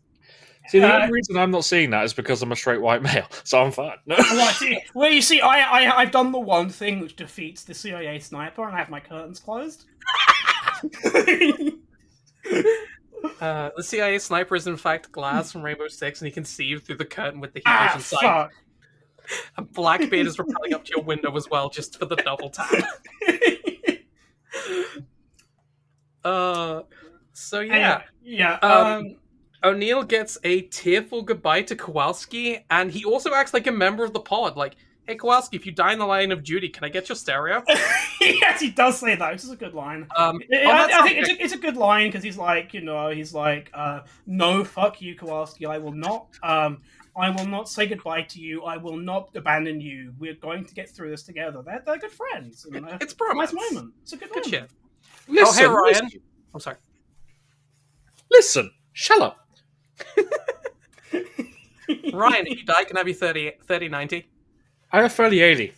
See, the only reason I'm not seeing that is because I'm a straight white male, so I'm fine. Well, you see, I've done the one thing which defeats the CIA sniper, and I have my curtains closed. The CIA sniper is in fact Glass from Rainbow Six, and he can see you through the curtain with the heat vision sight. Fuck. And Blackbeard is rappelling up to your window as well, just for the double tap. So yeah. O'Neill gets a tearful goodbye to Kowalski, and he also acts like a member of the pod. Like, hey Kowalski, if you die in the line of duty, can I get your stereo? Yes, he does say that, which is a good line. I think it's a good line because he's like, no, fuck you, Kowalski. I will not say goodbye to you. I will not abandon you. We're going to get through this together. They're good friends. And, it's a nice moment. It's a good moment. Shit. Listen, hey Ryan. listen. I'm sorry. Listen, shut up. Ryan, if you die, can I be 30-90? I have 30-80.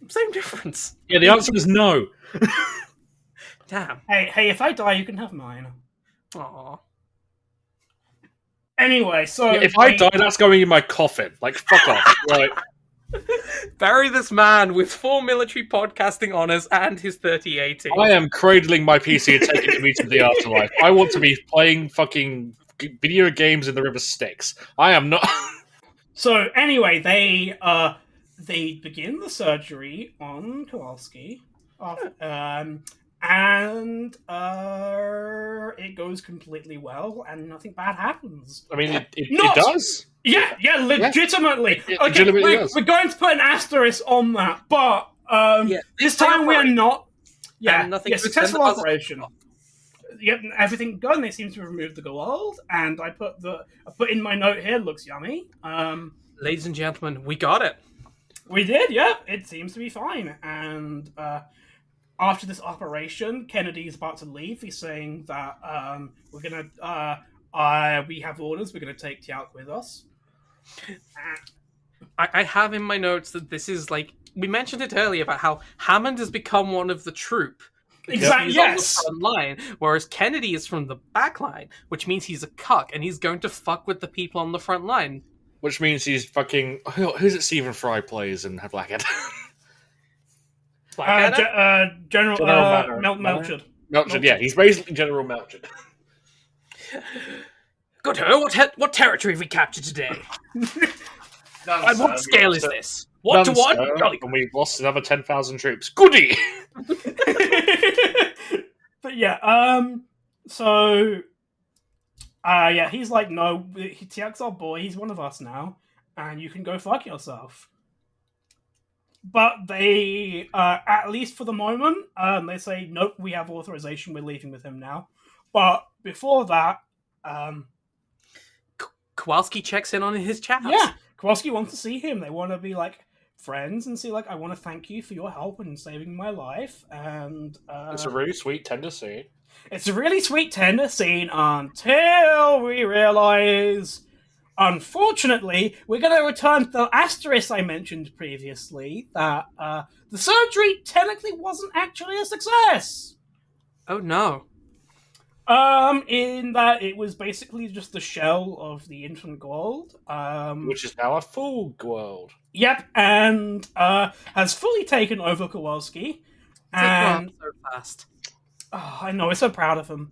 Same difference. Yeah, the answer is no. Damn. Hey, if I die, you can have mine. Aww. Anyway, so if I die, that's going in my coffin. Like, fuck off. Right. Bury this man with 4 military podcasting honors and his 30-80. I am cradling my PC and taking me to the afterlife. I want to be playing fucking video games in the River Styx. I am not. So anyway, they begin the surgery on Kowalski, and it goes completely well, and nothing bad happens. I mean, it does. Yeah, legitimately. Yeah, okay, legitimately does. We're going to put an asterisk on that, but this time we are not. Yeah, successful operation. Yep, everything good. They seem to have removed the gold, and I put in my note here. Looks yummy. Ladies and gentlemen, we got it. We did. Yeah, it seems to be fine. And after this operation, Kennedy is about to leave. He's saying that we're gonna we have orders. We're gonna take Tialk with us. I have in my notes that this is like we mentioned it earlier about how Hammond has become one of the troop. Exactly. He's on the front line, whereas Kennedy is from the back line, which means he's a cuck and he's going to fuck with the people on the front line. Which means he's fucking. Who's it? Stephen Fry plays in Blackhead. General Melchard. Melchard, yeah, he's basically General Melchard. Good her, what territory have we captured today? And what scale is this? 1 to 1? And we've lost another 10,000 troops. Goody! But yeah, he's like, no, Tiak's our boy, he's one of us now, and you can go fuck yourself. but they, at least for the moment, they say, nope, we have authorization, we're leaving with him now. But before that, Kowalski checks in on his chaps. yeah, Kowalski wants to see him. They want to be like friends and see like, I want to thank you for your help in saving my life. And It's a really sweet, tender scene. it's a really sweet, tender scene until we realize, unfortunately, we're going to return to the asterisk I mentioned previously, that the surgery technically wasn't actually a success. Oh no. In that it was basically just the shell of the infant gold. Which is now a full world. Yep, and has fully taken over Kowalski. They grow up And so fast. oh, I know, we're so proud of him.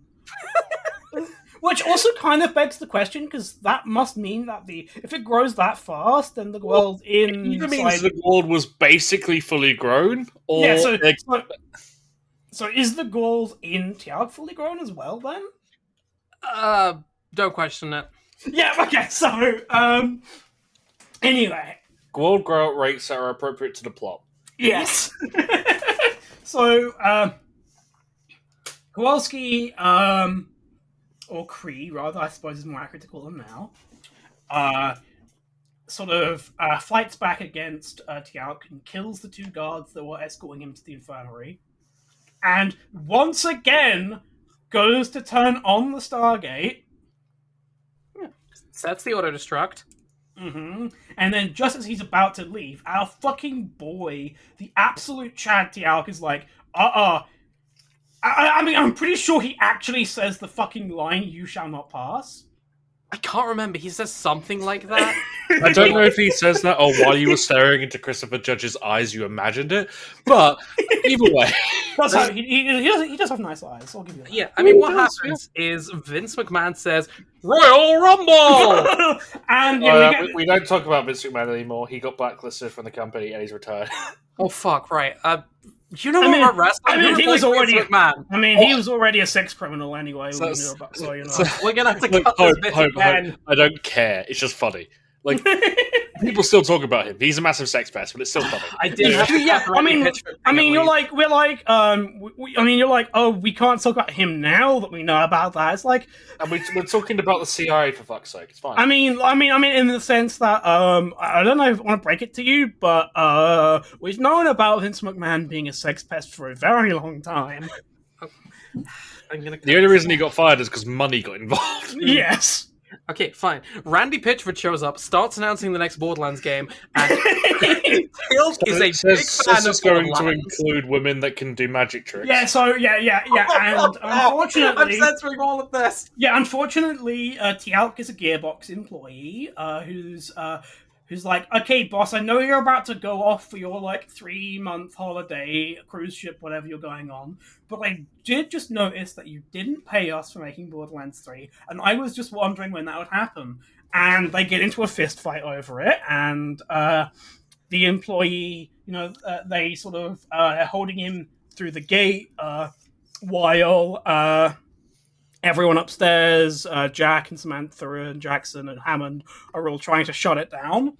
Which also kind of begs the question, because that must mean that if it grows that fast, then the world in It either means the world was basically fully grown, or yeah. So is the gold in Tiaog fully grown as well then? Don't question it. Yeah. Okay. So anyway, world growth rates that are appropriate to the plot. yes. So Kowalski, or Kree, rather, I suppose is more accurate to call him now, sort of fights back against Tiauk and kills the two guards that were escorting him to the infirmary. And once again, goes to turn on the Stargate. Sets the auto-destruct. Mm-hmm. And then just as he's about to leave, our fucking boy, the absolute Chad Tiauk, is like, I mean, I'm pretty sure he actually says the fucking line, "You shall not pass." I can't remember. He says something like that. I don't know if he says that or while you were staring into Christopher Judge's eyes, you imagined it. But either way, he does have nice eyes. I'll give you that. Yeah, I mean, what happens is Vince McMahon says, Royal Rumble! And we don't talk about Vince McMahon anymore. He got blacklisted from the company and he's retired. Oh, fuck, right. You know what about wrestling? he was already McMahon. I mean, he was already a sex criminal anyway. So we're gonna have to Look, cut this bit again. I don't care. It's just funny. Like, people still talk about him. He's a massive sex pest, but it's still funny. I did. Yeah, I mean, you're like, you're like, oh, we can't talk about him now that we know about that. It's like, and we're talking about the CIA for fuck's sake. It's fine. I mean, in the sense that, I don't know if I want to break it to you, but we've known about Vince McMahon being a sex pest for a very long time. The only reason he got fired is because money got involved. Yes. Okay, fine. Randy Pitchford shows up, starts announcing the next Borderlands game, and Tilt is a big fan of it's going to Borderlands. include women that can do magic tricks. Yeah, so, yeah, and unfortunately... I'm censoring all of this! Yeah, unfortunately, Tialk is a Gearbox employee, who's like, okay, boss, I know you're about to go off for your, 3-month holiday, cruise ship, whatever you're going on, but I did just notice that you didn't pay us for making Borderlands 3, and I was just wondering when that would happen. And they get into a fist fight over it, and the employee, they sort of are holding him through the gate while everyone upstairs, Jack and Samantha and Jackson and Hammond, are all trying to shut it down.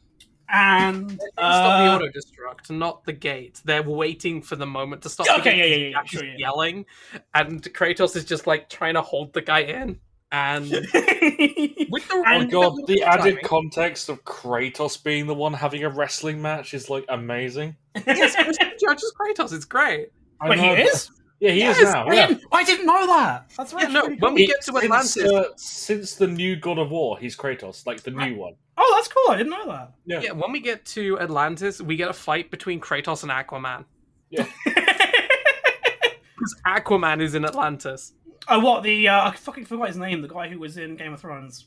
And stop the auto-destruct, not the gate. They're waiting for the moment to stop. Okay, Jack sure, is yelling, and Kratos is just trying to hold the guy in. And with the added context of Kratos being the one having a wrestling match is amazing. Yes, Judge is Kratos. It's great. But he is? Yeah, he is now. I didn't know that. That's right. Yeah, no, when we get to Atlantis, since the new God of War, he's Kratos, the new one. Oh, that's cool. I didn't know that. Yeah, when we get to Atlantis, we get a fight between Kratos and Aquaman. Yeah. Because Aquaman is in Atlantis. Oh, what? I fucking forgot his name. The guy who was in Game of Thrones.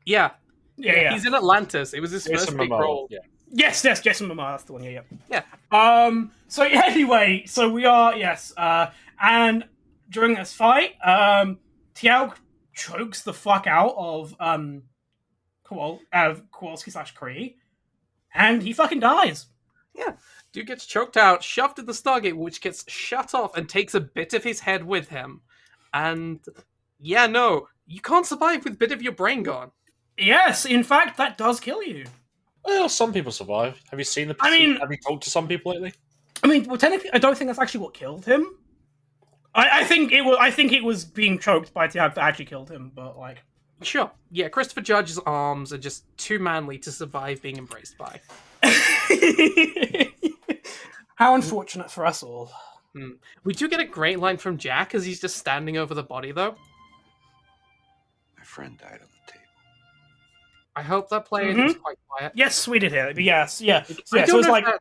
Yeah. Yeah. He's in Atlantis. It was his first big role. Yeah. Yes, Jason Momoa, that's the one. Yeah. So anyway, so we are and during this fight, Tiauk chokes the fuck out of Kowalski / Kree, and he fucking dies. Yeah. Dude gets choked out, shoved in the Stargate, which gets shut off and takes a bit of his head with him. And yeah, no, you can't survive with a bit of your brain gone. Yes, in fact, that does kill you. Well, some people survive. Have you seen the? I mean- have you talked to some people lately? I mean, well, technically, I don't think that's actually what killed him. I think it was. I think it was being choked by Tiag that actually killed him. But like, Sure. Yeah, Christopher Judge's arms are just too manly to survive being embraced by. how unfortunate for us all. We do get a great line from Jack as he's just standing over the body, though. My friend died on the table. I hope that player is quite quiet. Yes, we did hear it. But yes, yeah. I Yeah, don't so it's know like if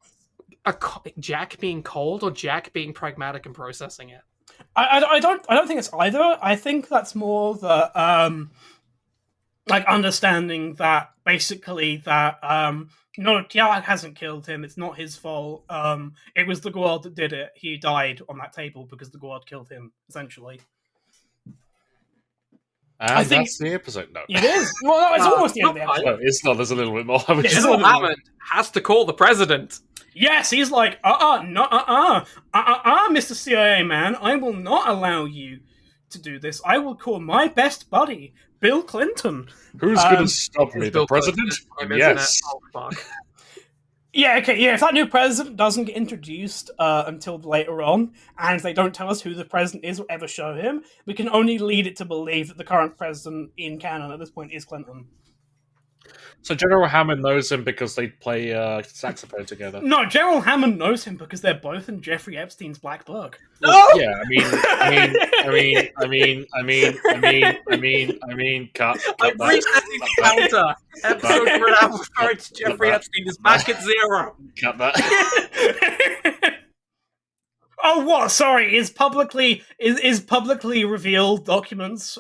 that's Jack being cold or Jack being pragmatic and processing it. I don't think it's either. I think that's more the like understanding that basically that no, Tiag hasn't killed him. It's not his fault. It was the Guard that did it. He died on that table because the Guard killed him. Essentially, And I think- that's the episode. No, it is. Well, no, it's No, almost the end of the not episode. no, it's not. There's a little bit more. I was It's just- a General little bit Hammond has to call the president. Yes, he's like, Mr. CIA man, I will not allow you to do this. I will call my best buddy, Bill Clinton. Who's going to stop me? It's The Bill Clinton president? this time, isn't Yes. it? Oh, fuck. Yeah, okay, yeah, if that new president doesn't get introduced until later on, and they don't tell us who the president is or ever show him, we can only lead it to believe that the current president in canon at this point is Clinton. So General Hammond knows him because they play saxophone together. No, General Hammond knows him because they're both in Jeffrey Epstein's Black Book. Well, yeah, cut I'm that. resetting the counter. Episode we're now referring to Jeffrey Epstein is back at 0. Cut that. Oh, what? Sorry, is publicly revealed documents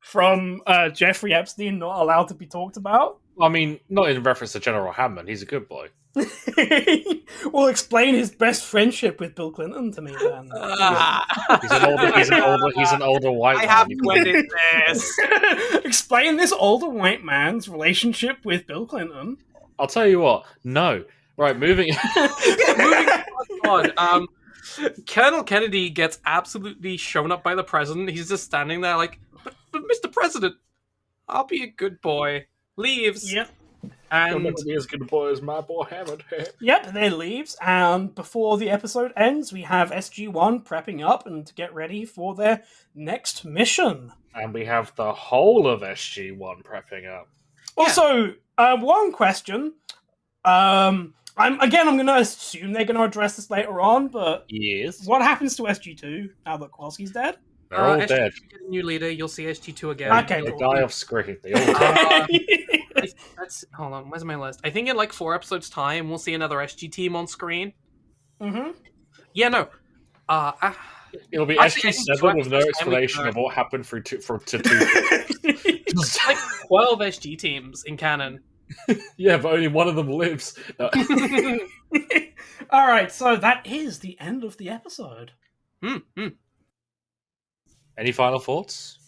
from Jeffrey Epstein not allowed to be talked about? I mean, not in reference to General Hammond. He's a good boy. Well, explain his best friendship with Bill Clinton to me, then. He's an older white I man. have to edit this. Explain this older white man's relationship with Bill Clinton. I'll tell you what. No. Right, moving. Moving on. Colonel Kennedy gets absolutely shown up by the president. He's just standing there like, but Mr. President, I'll be a good boy. Leaves. Yep. And be as good a boy as my boy Hammond. Yep, and then leaves, and before the episode ends, we have SG-1 prepping up and to get ready for their next mission. And we have the whole of SG-1 prepping up. Also, one question. I'm going to assume they're going to address this later on, but Yes. what happens to SG-2 now that Kowalski's dead? They're all SG2 dead. get a new leader. You'll see SG2 again. Okay, They cool. die off screen. They all die. Hold on. Where's my list? I think in like 4 episodes' time, we'll see another SG team on screen. Mm-hmm. Yeah, no. It'll be Actually, SG-7 with no I think explanation of what happened to two. It's like 12 SG teams in canon. Yeah, but only one of them lives. No. All right, so that is the end of the episode. Any final thoughts?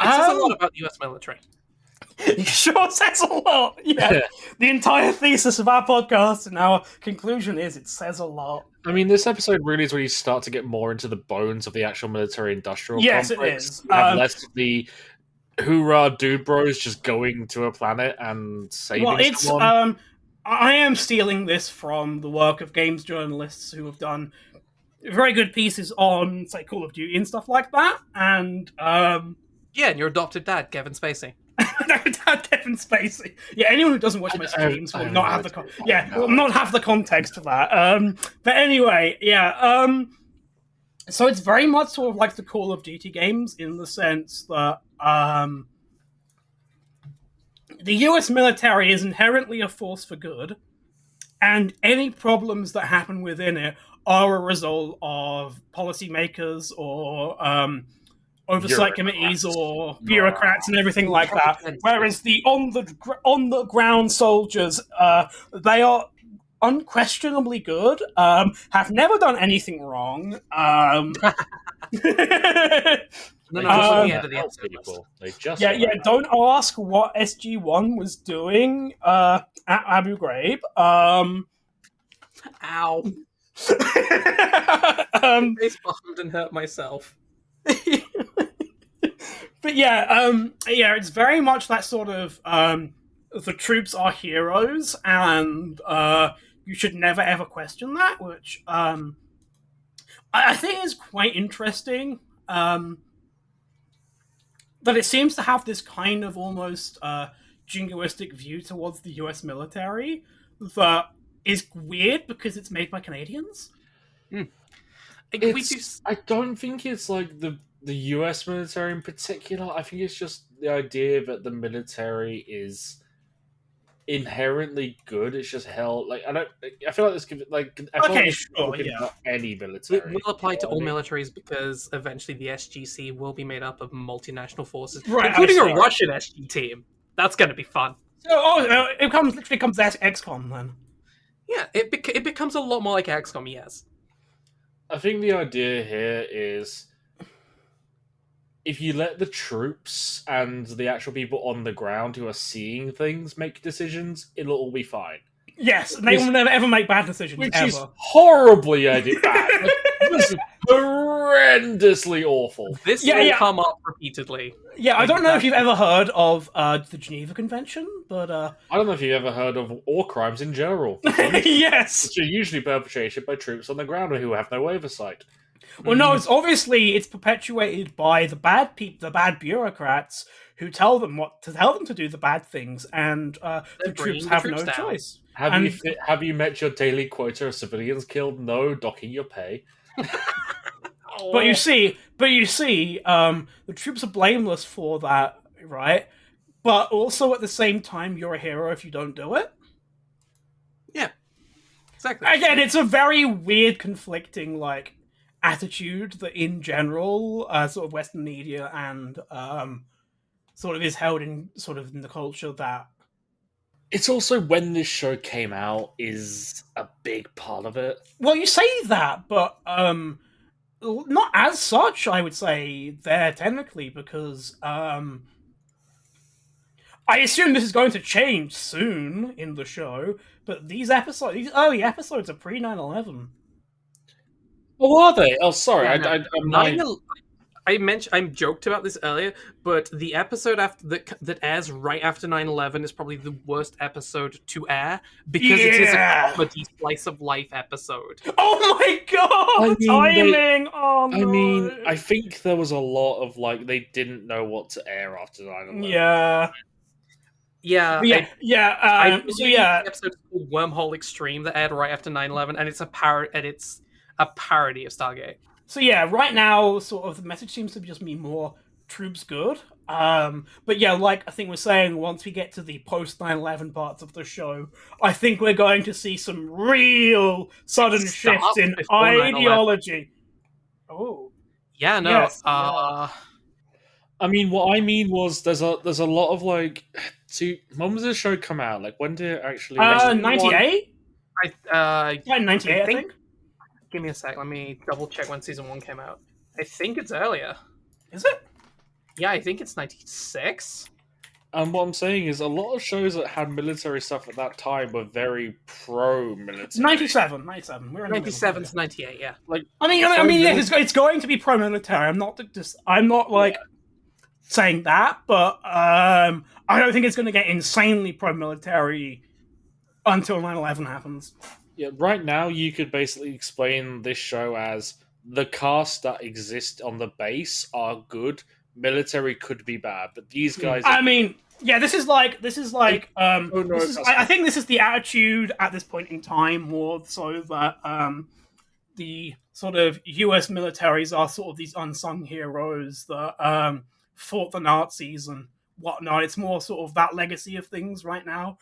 It says a lot about the US military. It sure says a lot. Yeah. The entire thesis of our podcast and our conclusion is it says a lot. I mean, this episode really is where you start to get more into the bones of the actual military-industrial Yes, it complex. is. You have less of the hoorah dude bros just going to a planet and saving Well, it's someone. I am stealing this from the work of games journalists who have done very good pieces on, say, Call of Duty and stuff like that. And Yeah, and your adopted dad, Kevin Spacey. Kevin Spacey. Yeah, anyone who doesn't watch my streams will not have the will not have the context for that. But anyway, yeah. So it's very much sort of like the Call of Duty games in the sense that the US military is inherently a force for good, and any problems that happen within it are a result of policymakers or oversight committees or bureaucrats and everything like that. Whereas the on the ground soldiers, they are unquestionably good, have never done anything wrong. No, They no, just at the wanna end of the help episode. people. They just Yeah, wanna yeah. help. Don't ask what SG-1 was doing at Abu Ghraib. Ow. Um, Face bombed and hurt myself. but yeah, yeah, it's very much that sort of the troops are heroes, and you should never ever question that, which I think is quite interesting. That it seems to have this kind of almost jingoistic view towards the US military that is weird because it's made by Canadians. I don't think it's like the US military in particular. I think it's just the idea that the military is inherently good. It's just hell. Like I feel like this could like. I feel like Okay, this could sure, look yeah. about any It military. will apply to You know all what I mean? militaries because eventually the SGC will be made up of multinational forces, Right, including I a see. Russian SG team. That's going to be fun. It literally comes as XCOM then. Yeah, it becomes a lot more like XCOM, yes. I think the idea here is if you let the troops and the actual people on the ground who are seeing things make decisions, it'll all be fine. Yes, they will never ever make bad decisions Which ever. is horribly bad. Like, this is horrendously awful. This Yeah, will yeah. come up repeatedly. Yeah, I don't know if you've ever heard of the Geneva Convention, but I don't know if you've ever heard of war crimes in general, yes. which are usually perpetrated by troops on the ground who have no oversight. Well, no, it's perpetuated by the bad people, the bad bureaucrats who tell them to do the bad things, and the They're troops bringing the have troops no down. choice. Have And- have you met your daily quota of civilians killed? No, docking your pay. But you see, the troops are blameless for that, right? But also at the same time, you're a hero if you don't do it. Exactly. Again, it's a very weird, conflicting like attitude that, in general, sort of Western media and sort of is held in the culture that. It's also when this show came out is a big part of it. Well, you say that, but not as such. I would say there technically because I assume this is going to change soon in the show. But these early episodes are pre 9/11. Oh, are they? Oh, sorry. Yeah, no. I'm I joked about this earlier, but the episode after that airs right after 9/11 is probably the worst episode to air because it is a comedy slice of life episode. Oh my god! Timing! Oh no! I mean, I think there was a lot of like they didn't know what to air after 9/11. Yeah. Yeah, Yeah. So yeah, the episode's called Wormhole Extreme that aired right after 9/11, and it's a parody of Stargate. So yeah, right now, sort of the message seems to just be more troops good. But yeah, like I think we're saying, once we get to the post 9/11 parts of the show, I think we're going to see some real sudden shifts in before 9/11. ideology. Oh, Yeah, no. Yes, I mean, what I mean was there's a lot of like. See, when was this show come out? Like, when did it actually? 98. I 98, I think. Give me a sec. Let me double check when season 1 came out. I think it's earlier. Is it? Yeah, I think it's 96. And what I'm saying is, a lot of shows that had military stuff at that time were very pro-military. 97. We're in 97 to 98. Yeah. Like, I mean, yes, it's going to be pro-military. I'm not like saying that, but I don't think it's going to get insanely pro-military until 9/11 happens. yeah, right now you could basically explain this show as the cast that exist on the base are good. Military could be bad, but these guys. I mean, yeah, this is like I think this is the attitude at this point in time, more so that the sort of US militaries are sort of these unsung heroes that fought the Nazis and whatnot. It's more sort of that legacy of things right now.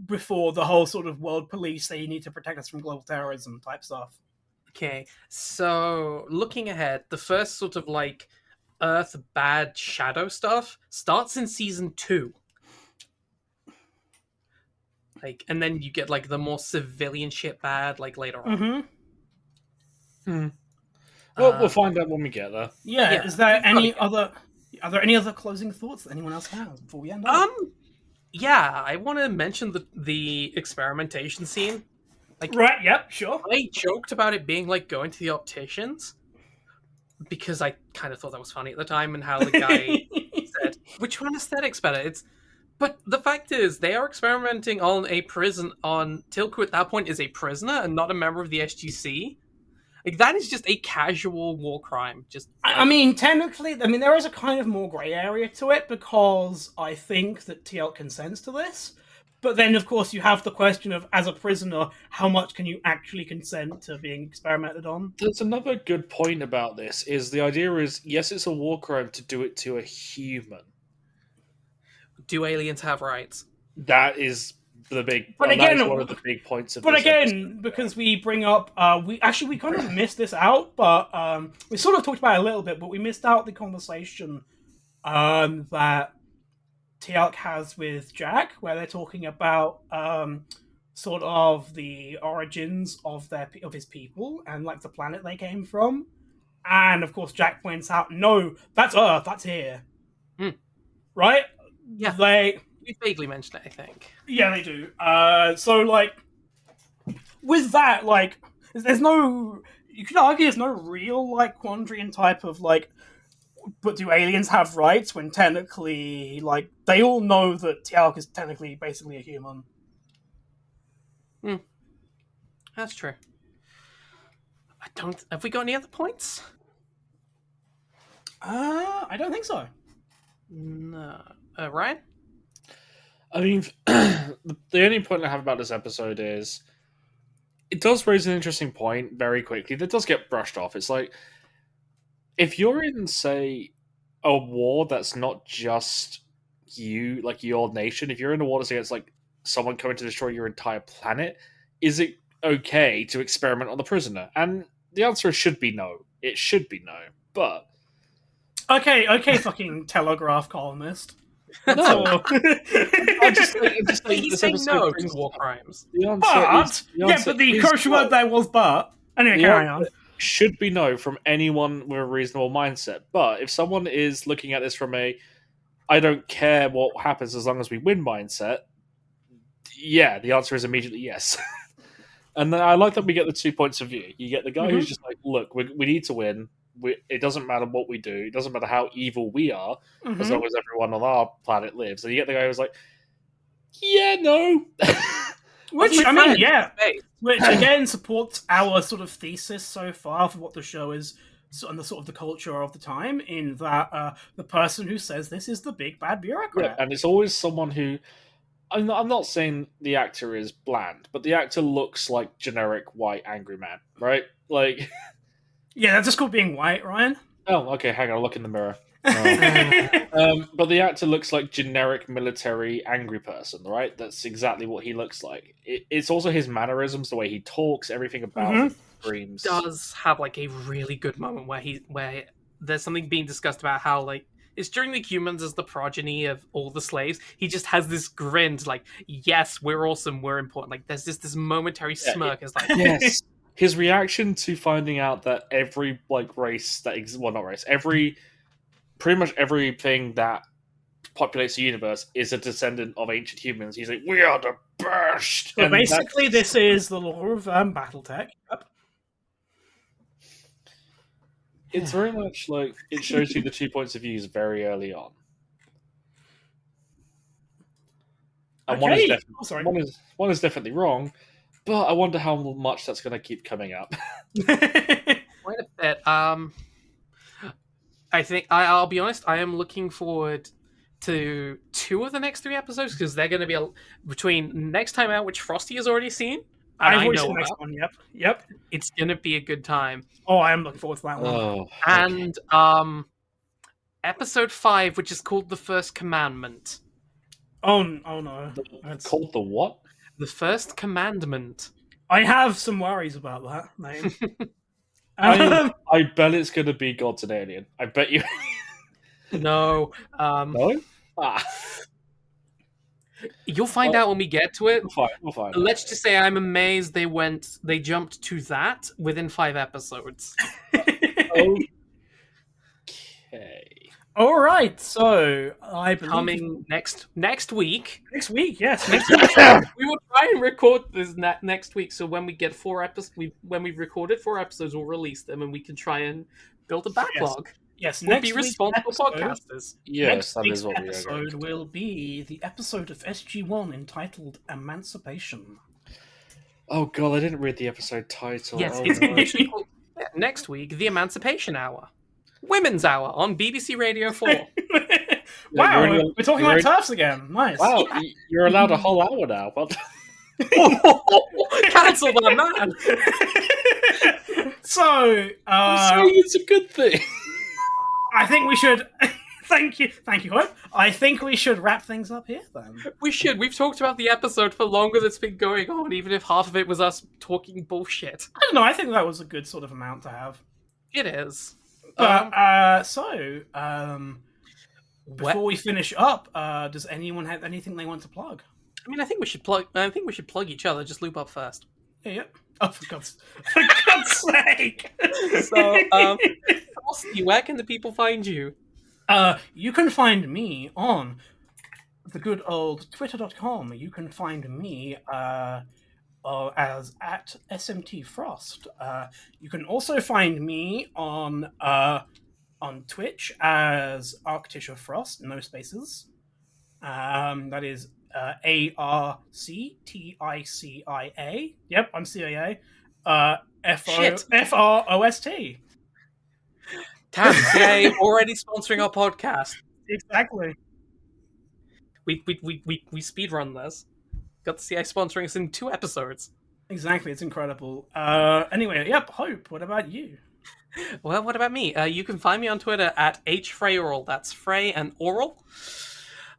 Before the whole sort of world police, they need to protect us from global terrorism type stuff. Okay, so looking ahead, the first sort of like Earth bad shadow stuff starts in season 2. Like, and then you get like the more civilian shit bad like later on. Mm-hmm. Well, we'll find out when we get there. Yeah. Is there are there any other closing thoughts that anyone else has before we end up? Yeah, I want to mention the experimentation scene. Like, Right, yep, sure. I joked about it being like going to the opticians because I kind of thought that was funny at the time, and how the guy said, "Which one aesthetics better?" It's But the fact is, they are experimenting on Tilku at that point is a prisoner and not a member of the SGC. Like, that is just a casual war crime. Just like, I mean, technically, there is a kind of more grey area to it because I think that TL consents to this. But then, of course, you have the question of, as a prisoner, how much can you actually consent to being experimented on? There's another good point about this, is the idea is, yes, it's a war crime to do it to a human. do aliens have rights? That is the big. But that again, is one of the big points of. But this again, episode. because we bring up, we kind of missed this out, but we sort of talked about it a little bit, but we missed out the conversation that Teal'c has with Jack, where they're talking about sort of the origins of his people and like the planet they came from, and of course Jack points out, no, that's Earth, that's here, right? Yeah, we vaguely mentioned it, I think. Yeah, they do. So like, with that, like, there's no. You could argue there's no real like Quandrian type of like. But do aliens have rights when technically, like, they all know that Teal'c is technically basically a human? That's true. Have we got any other points? I don't think so. No. Ryan? I mean, the only point I have about this episode is it does raise an interesting point very quickly that does get brushed off. It's like, if you're in, say, a war that's not just you, like your nation, if you're in a war that's against like someone coming to destroy your entire planet, is it okay to experiment on the prisoner? And the answer should be no. It should be no. But Okay, fucking Telegraph columnist. no. He's saying no to war crimes. The answer But the crucial word there was but. Anyway, The carry answer on. should be no from anyone with a reasonable mindset. But if someone is looking at this from a I don't care what happens as long as we win mindset, yeah, the answer is immediately yes. And then I like that we get the 2 points of view. You get the guy who's just like, look, we need to win. It doesn't matter what we do. It doesn't matter how evil we are, as long as everyone on our planet lives. And you get the guy who's like, yeah, no. Which, my I mean, friend. yeah. Hey. Which, again, supports our sort of thesis so far for what the show is and the sort of the culture of the time, in that the person who says this is the big bad bureaucrat. Yeah, and it's always someone who... I'm not saying the actor is bland, but the actor looks like generic white angry man, right? Like... Yeah, that's just called being white, Ryan. Oh, okay, hang on, I'll look in the mirror. But the actor looks like generic military angry person, right? That's exactly what he looks like. It's also his mannerisms, the way he talks, everything about him screams. Does have like a really good moment where there's something being discussed about how like it's during the humans as the progeny of all the slaves. He just has this grin, like, yes, we're awesome, we're important. Like there's just this momentary smirk. It's like, yes. His reaction to finding out that every like race that not race, pretty much everything that populates the universe is a descendant of ancient humans. He's like, we are the best. So basically, this is the law of BattleTech. Yep. It's very much like it shows you the 2 points of views very early on. And Okay. one is definitely wrong, but I wonder how much that's going to keep coming up. quite a bit. I think I'll be honest. I am looking forward to 2 of the next 3 episodes because they're going to be between next time out, which Frosty has already seen. I've I already know seen the next about. one. Yep. It's going to be a good time. Oh, I am looking forward to that one. Oh, And episode 5, which is called The First Commandment. Oh no. That's... called the what? The First Commandment. I have some worries about that name. I bet it's going to be God's an Alien. I bet you. No. No? You'll find out when we get to it. We'll find. Let's just say I'm amazed they jumped to that within 5 episodes. Okay. All right, so I believe Coming next week. next week. Yes, We will try and record this next week. So when we get 4 episodes, when we've recorded 4 episodes, we'll release them, and we can try and build a backlog. Yes, Would next be week's responsible episode- podcasters. Yes, Next that week's is what we are going episode to will be the episode of SG1 entitled Emancipation. Oh god, I didn't read the episode title. Yes, Oh, it's no. literally called next week, the Emancipation Hour. Women's Hour on BBC Radio 4. Wow, you're only- we're talking you're about turfs again. Nice. Wow, you're allowed a whole hour now. Well done. Cancel that man! So, I'm saying it's a good thing. I think we should. Thank you, Hope. I think we should wrap things up here then. We should. We've talked about the episode for longer than it's been going on, even if half of it was us talking bullshit. I don't know. I think that was a good sort of amount to have. It is. But before we finish up, does anyone have anything they want to plug? I mean, I think we should plug each other. Just loop up first. Yeah. Oh, for God's sake! So, Frosty, where can the people find you? You can find me on the good old twitter.com. You can find me as at SMTFrost. You can also find me on Twitch as Arctisha Frost, no spaces. That is ARCTICIA. Yep, I'm CIA. FROST. Damn, CA already sponsoring our podcast. Exactly. We speedrun this. Got the CA sponsoring us in 2 episodes. Exactly, it's incredible. Anyway, yep, Hope, what about you? Well, what about me? You can find me on Twitter at HFreyoral. That's Frey and Oral.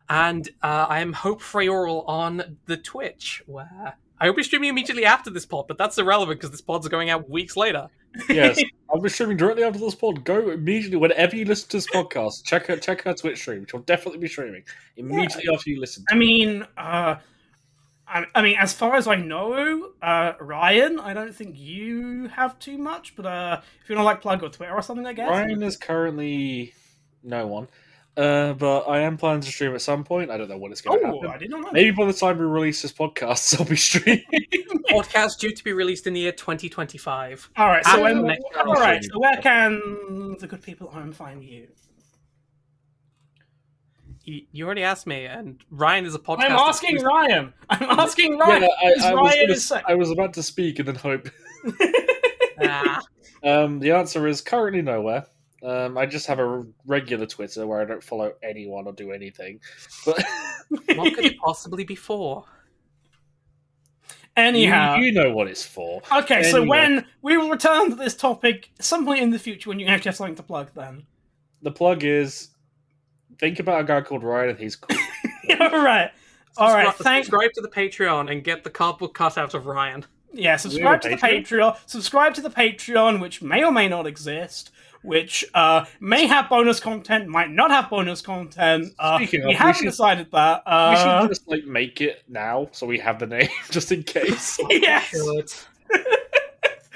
And I am Hope Freyoral on the Twitch, where I will be streaming immediately after this pod, but that's irrelevant because this pod's going out weeks later. Yes, I'll be streaming directly after this pod. Go immediately whenever you listen to this podcast. Check her Twitch stream, which will definitely be streaming immediately after you listen. I mean, as far as I know, Ryan, I don't think you have too much, but if you don't like plug or Twitter or something, I guess. Ryan is currently no one, but I am planning to stream at some point. I don't know when it's going to happen. I did not know. Maybe by the time we release this podcast, I'll be streaming. Podcast due to be released in the year 2025. All right, so After where can the good people at home find you? You already asked me, and Ryan is a podcast. I'm asking Ryan. I was about to speak and then Hope. Ah. The answer is currently nowhere. I just have a regular Twitter where I don't follow anyone or do anything. But What could it possibly be for? Anyhow, you know what it's for. Okay, so Anyway. when we will return to this topic some point in the future when you actually have something to plug, then. The plug is think about a guy called Ryan and he's cool. All right. Subscribe to the Patreon and get the cardboard cutout of Ryan. Yeah, subscribe to the Patreon. Subscribe to the Patreon, which may or may not exist, which may have bonus content, might not have bonus content. Speaking of, we haven't decided that. We should just make it now so we have the name just in case. Yes.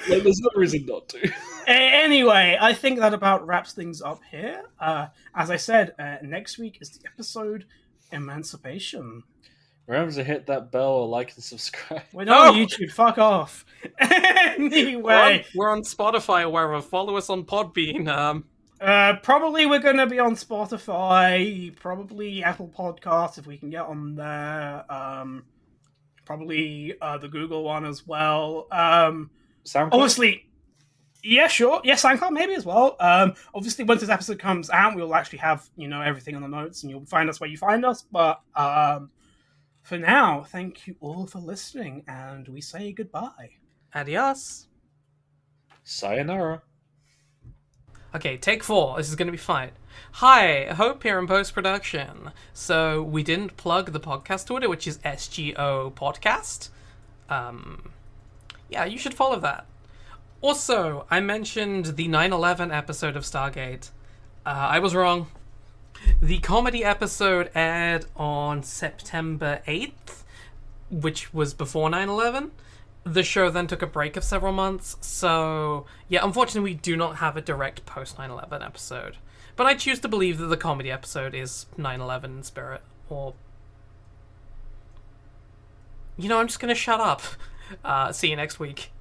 There's no reason not to. Anyway, I think that about wraps things up here. As I said, next week is the episode Emancipation. Remember to hit that bell or like and subscribe. We're not on YouTube. Fuck off. Anyway, we're on Spotify or wherever. Follow us on Podbean. Probably we're going to be on Spotify. Probably Apple Podcasts if we can get on there. Probably the Google one as well. SoundCloud? Obviously. Yeah, sure. Yeah, SoundCloud maybe as well. Obviously, once this episode comes out, we'll actually have everything on the notes, and you'll find us where you find us. But for now, thank you all for listening, and we say goodbye. Adios. Sayonara. Okay, take 4. This is going to be fine. Hi, Hope here in post-production. So, we didn't plug the podcast Twitter, which is SGO Podcast. Yeah, you should follow that. Also, I mentioned the 9/11 episode of Stargate. I was wrong. The comedy episode aired on September 8th, which was before 9/11. The show then took a break of several months, so yeah, unfortunately we do not have a direct post-9/11 episode. But I choose to believe that the comedy episode is 9/11 in spirit, or... I'm just gonna shut up. See you next week.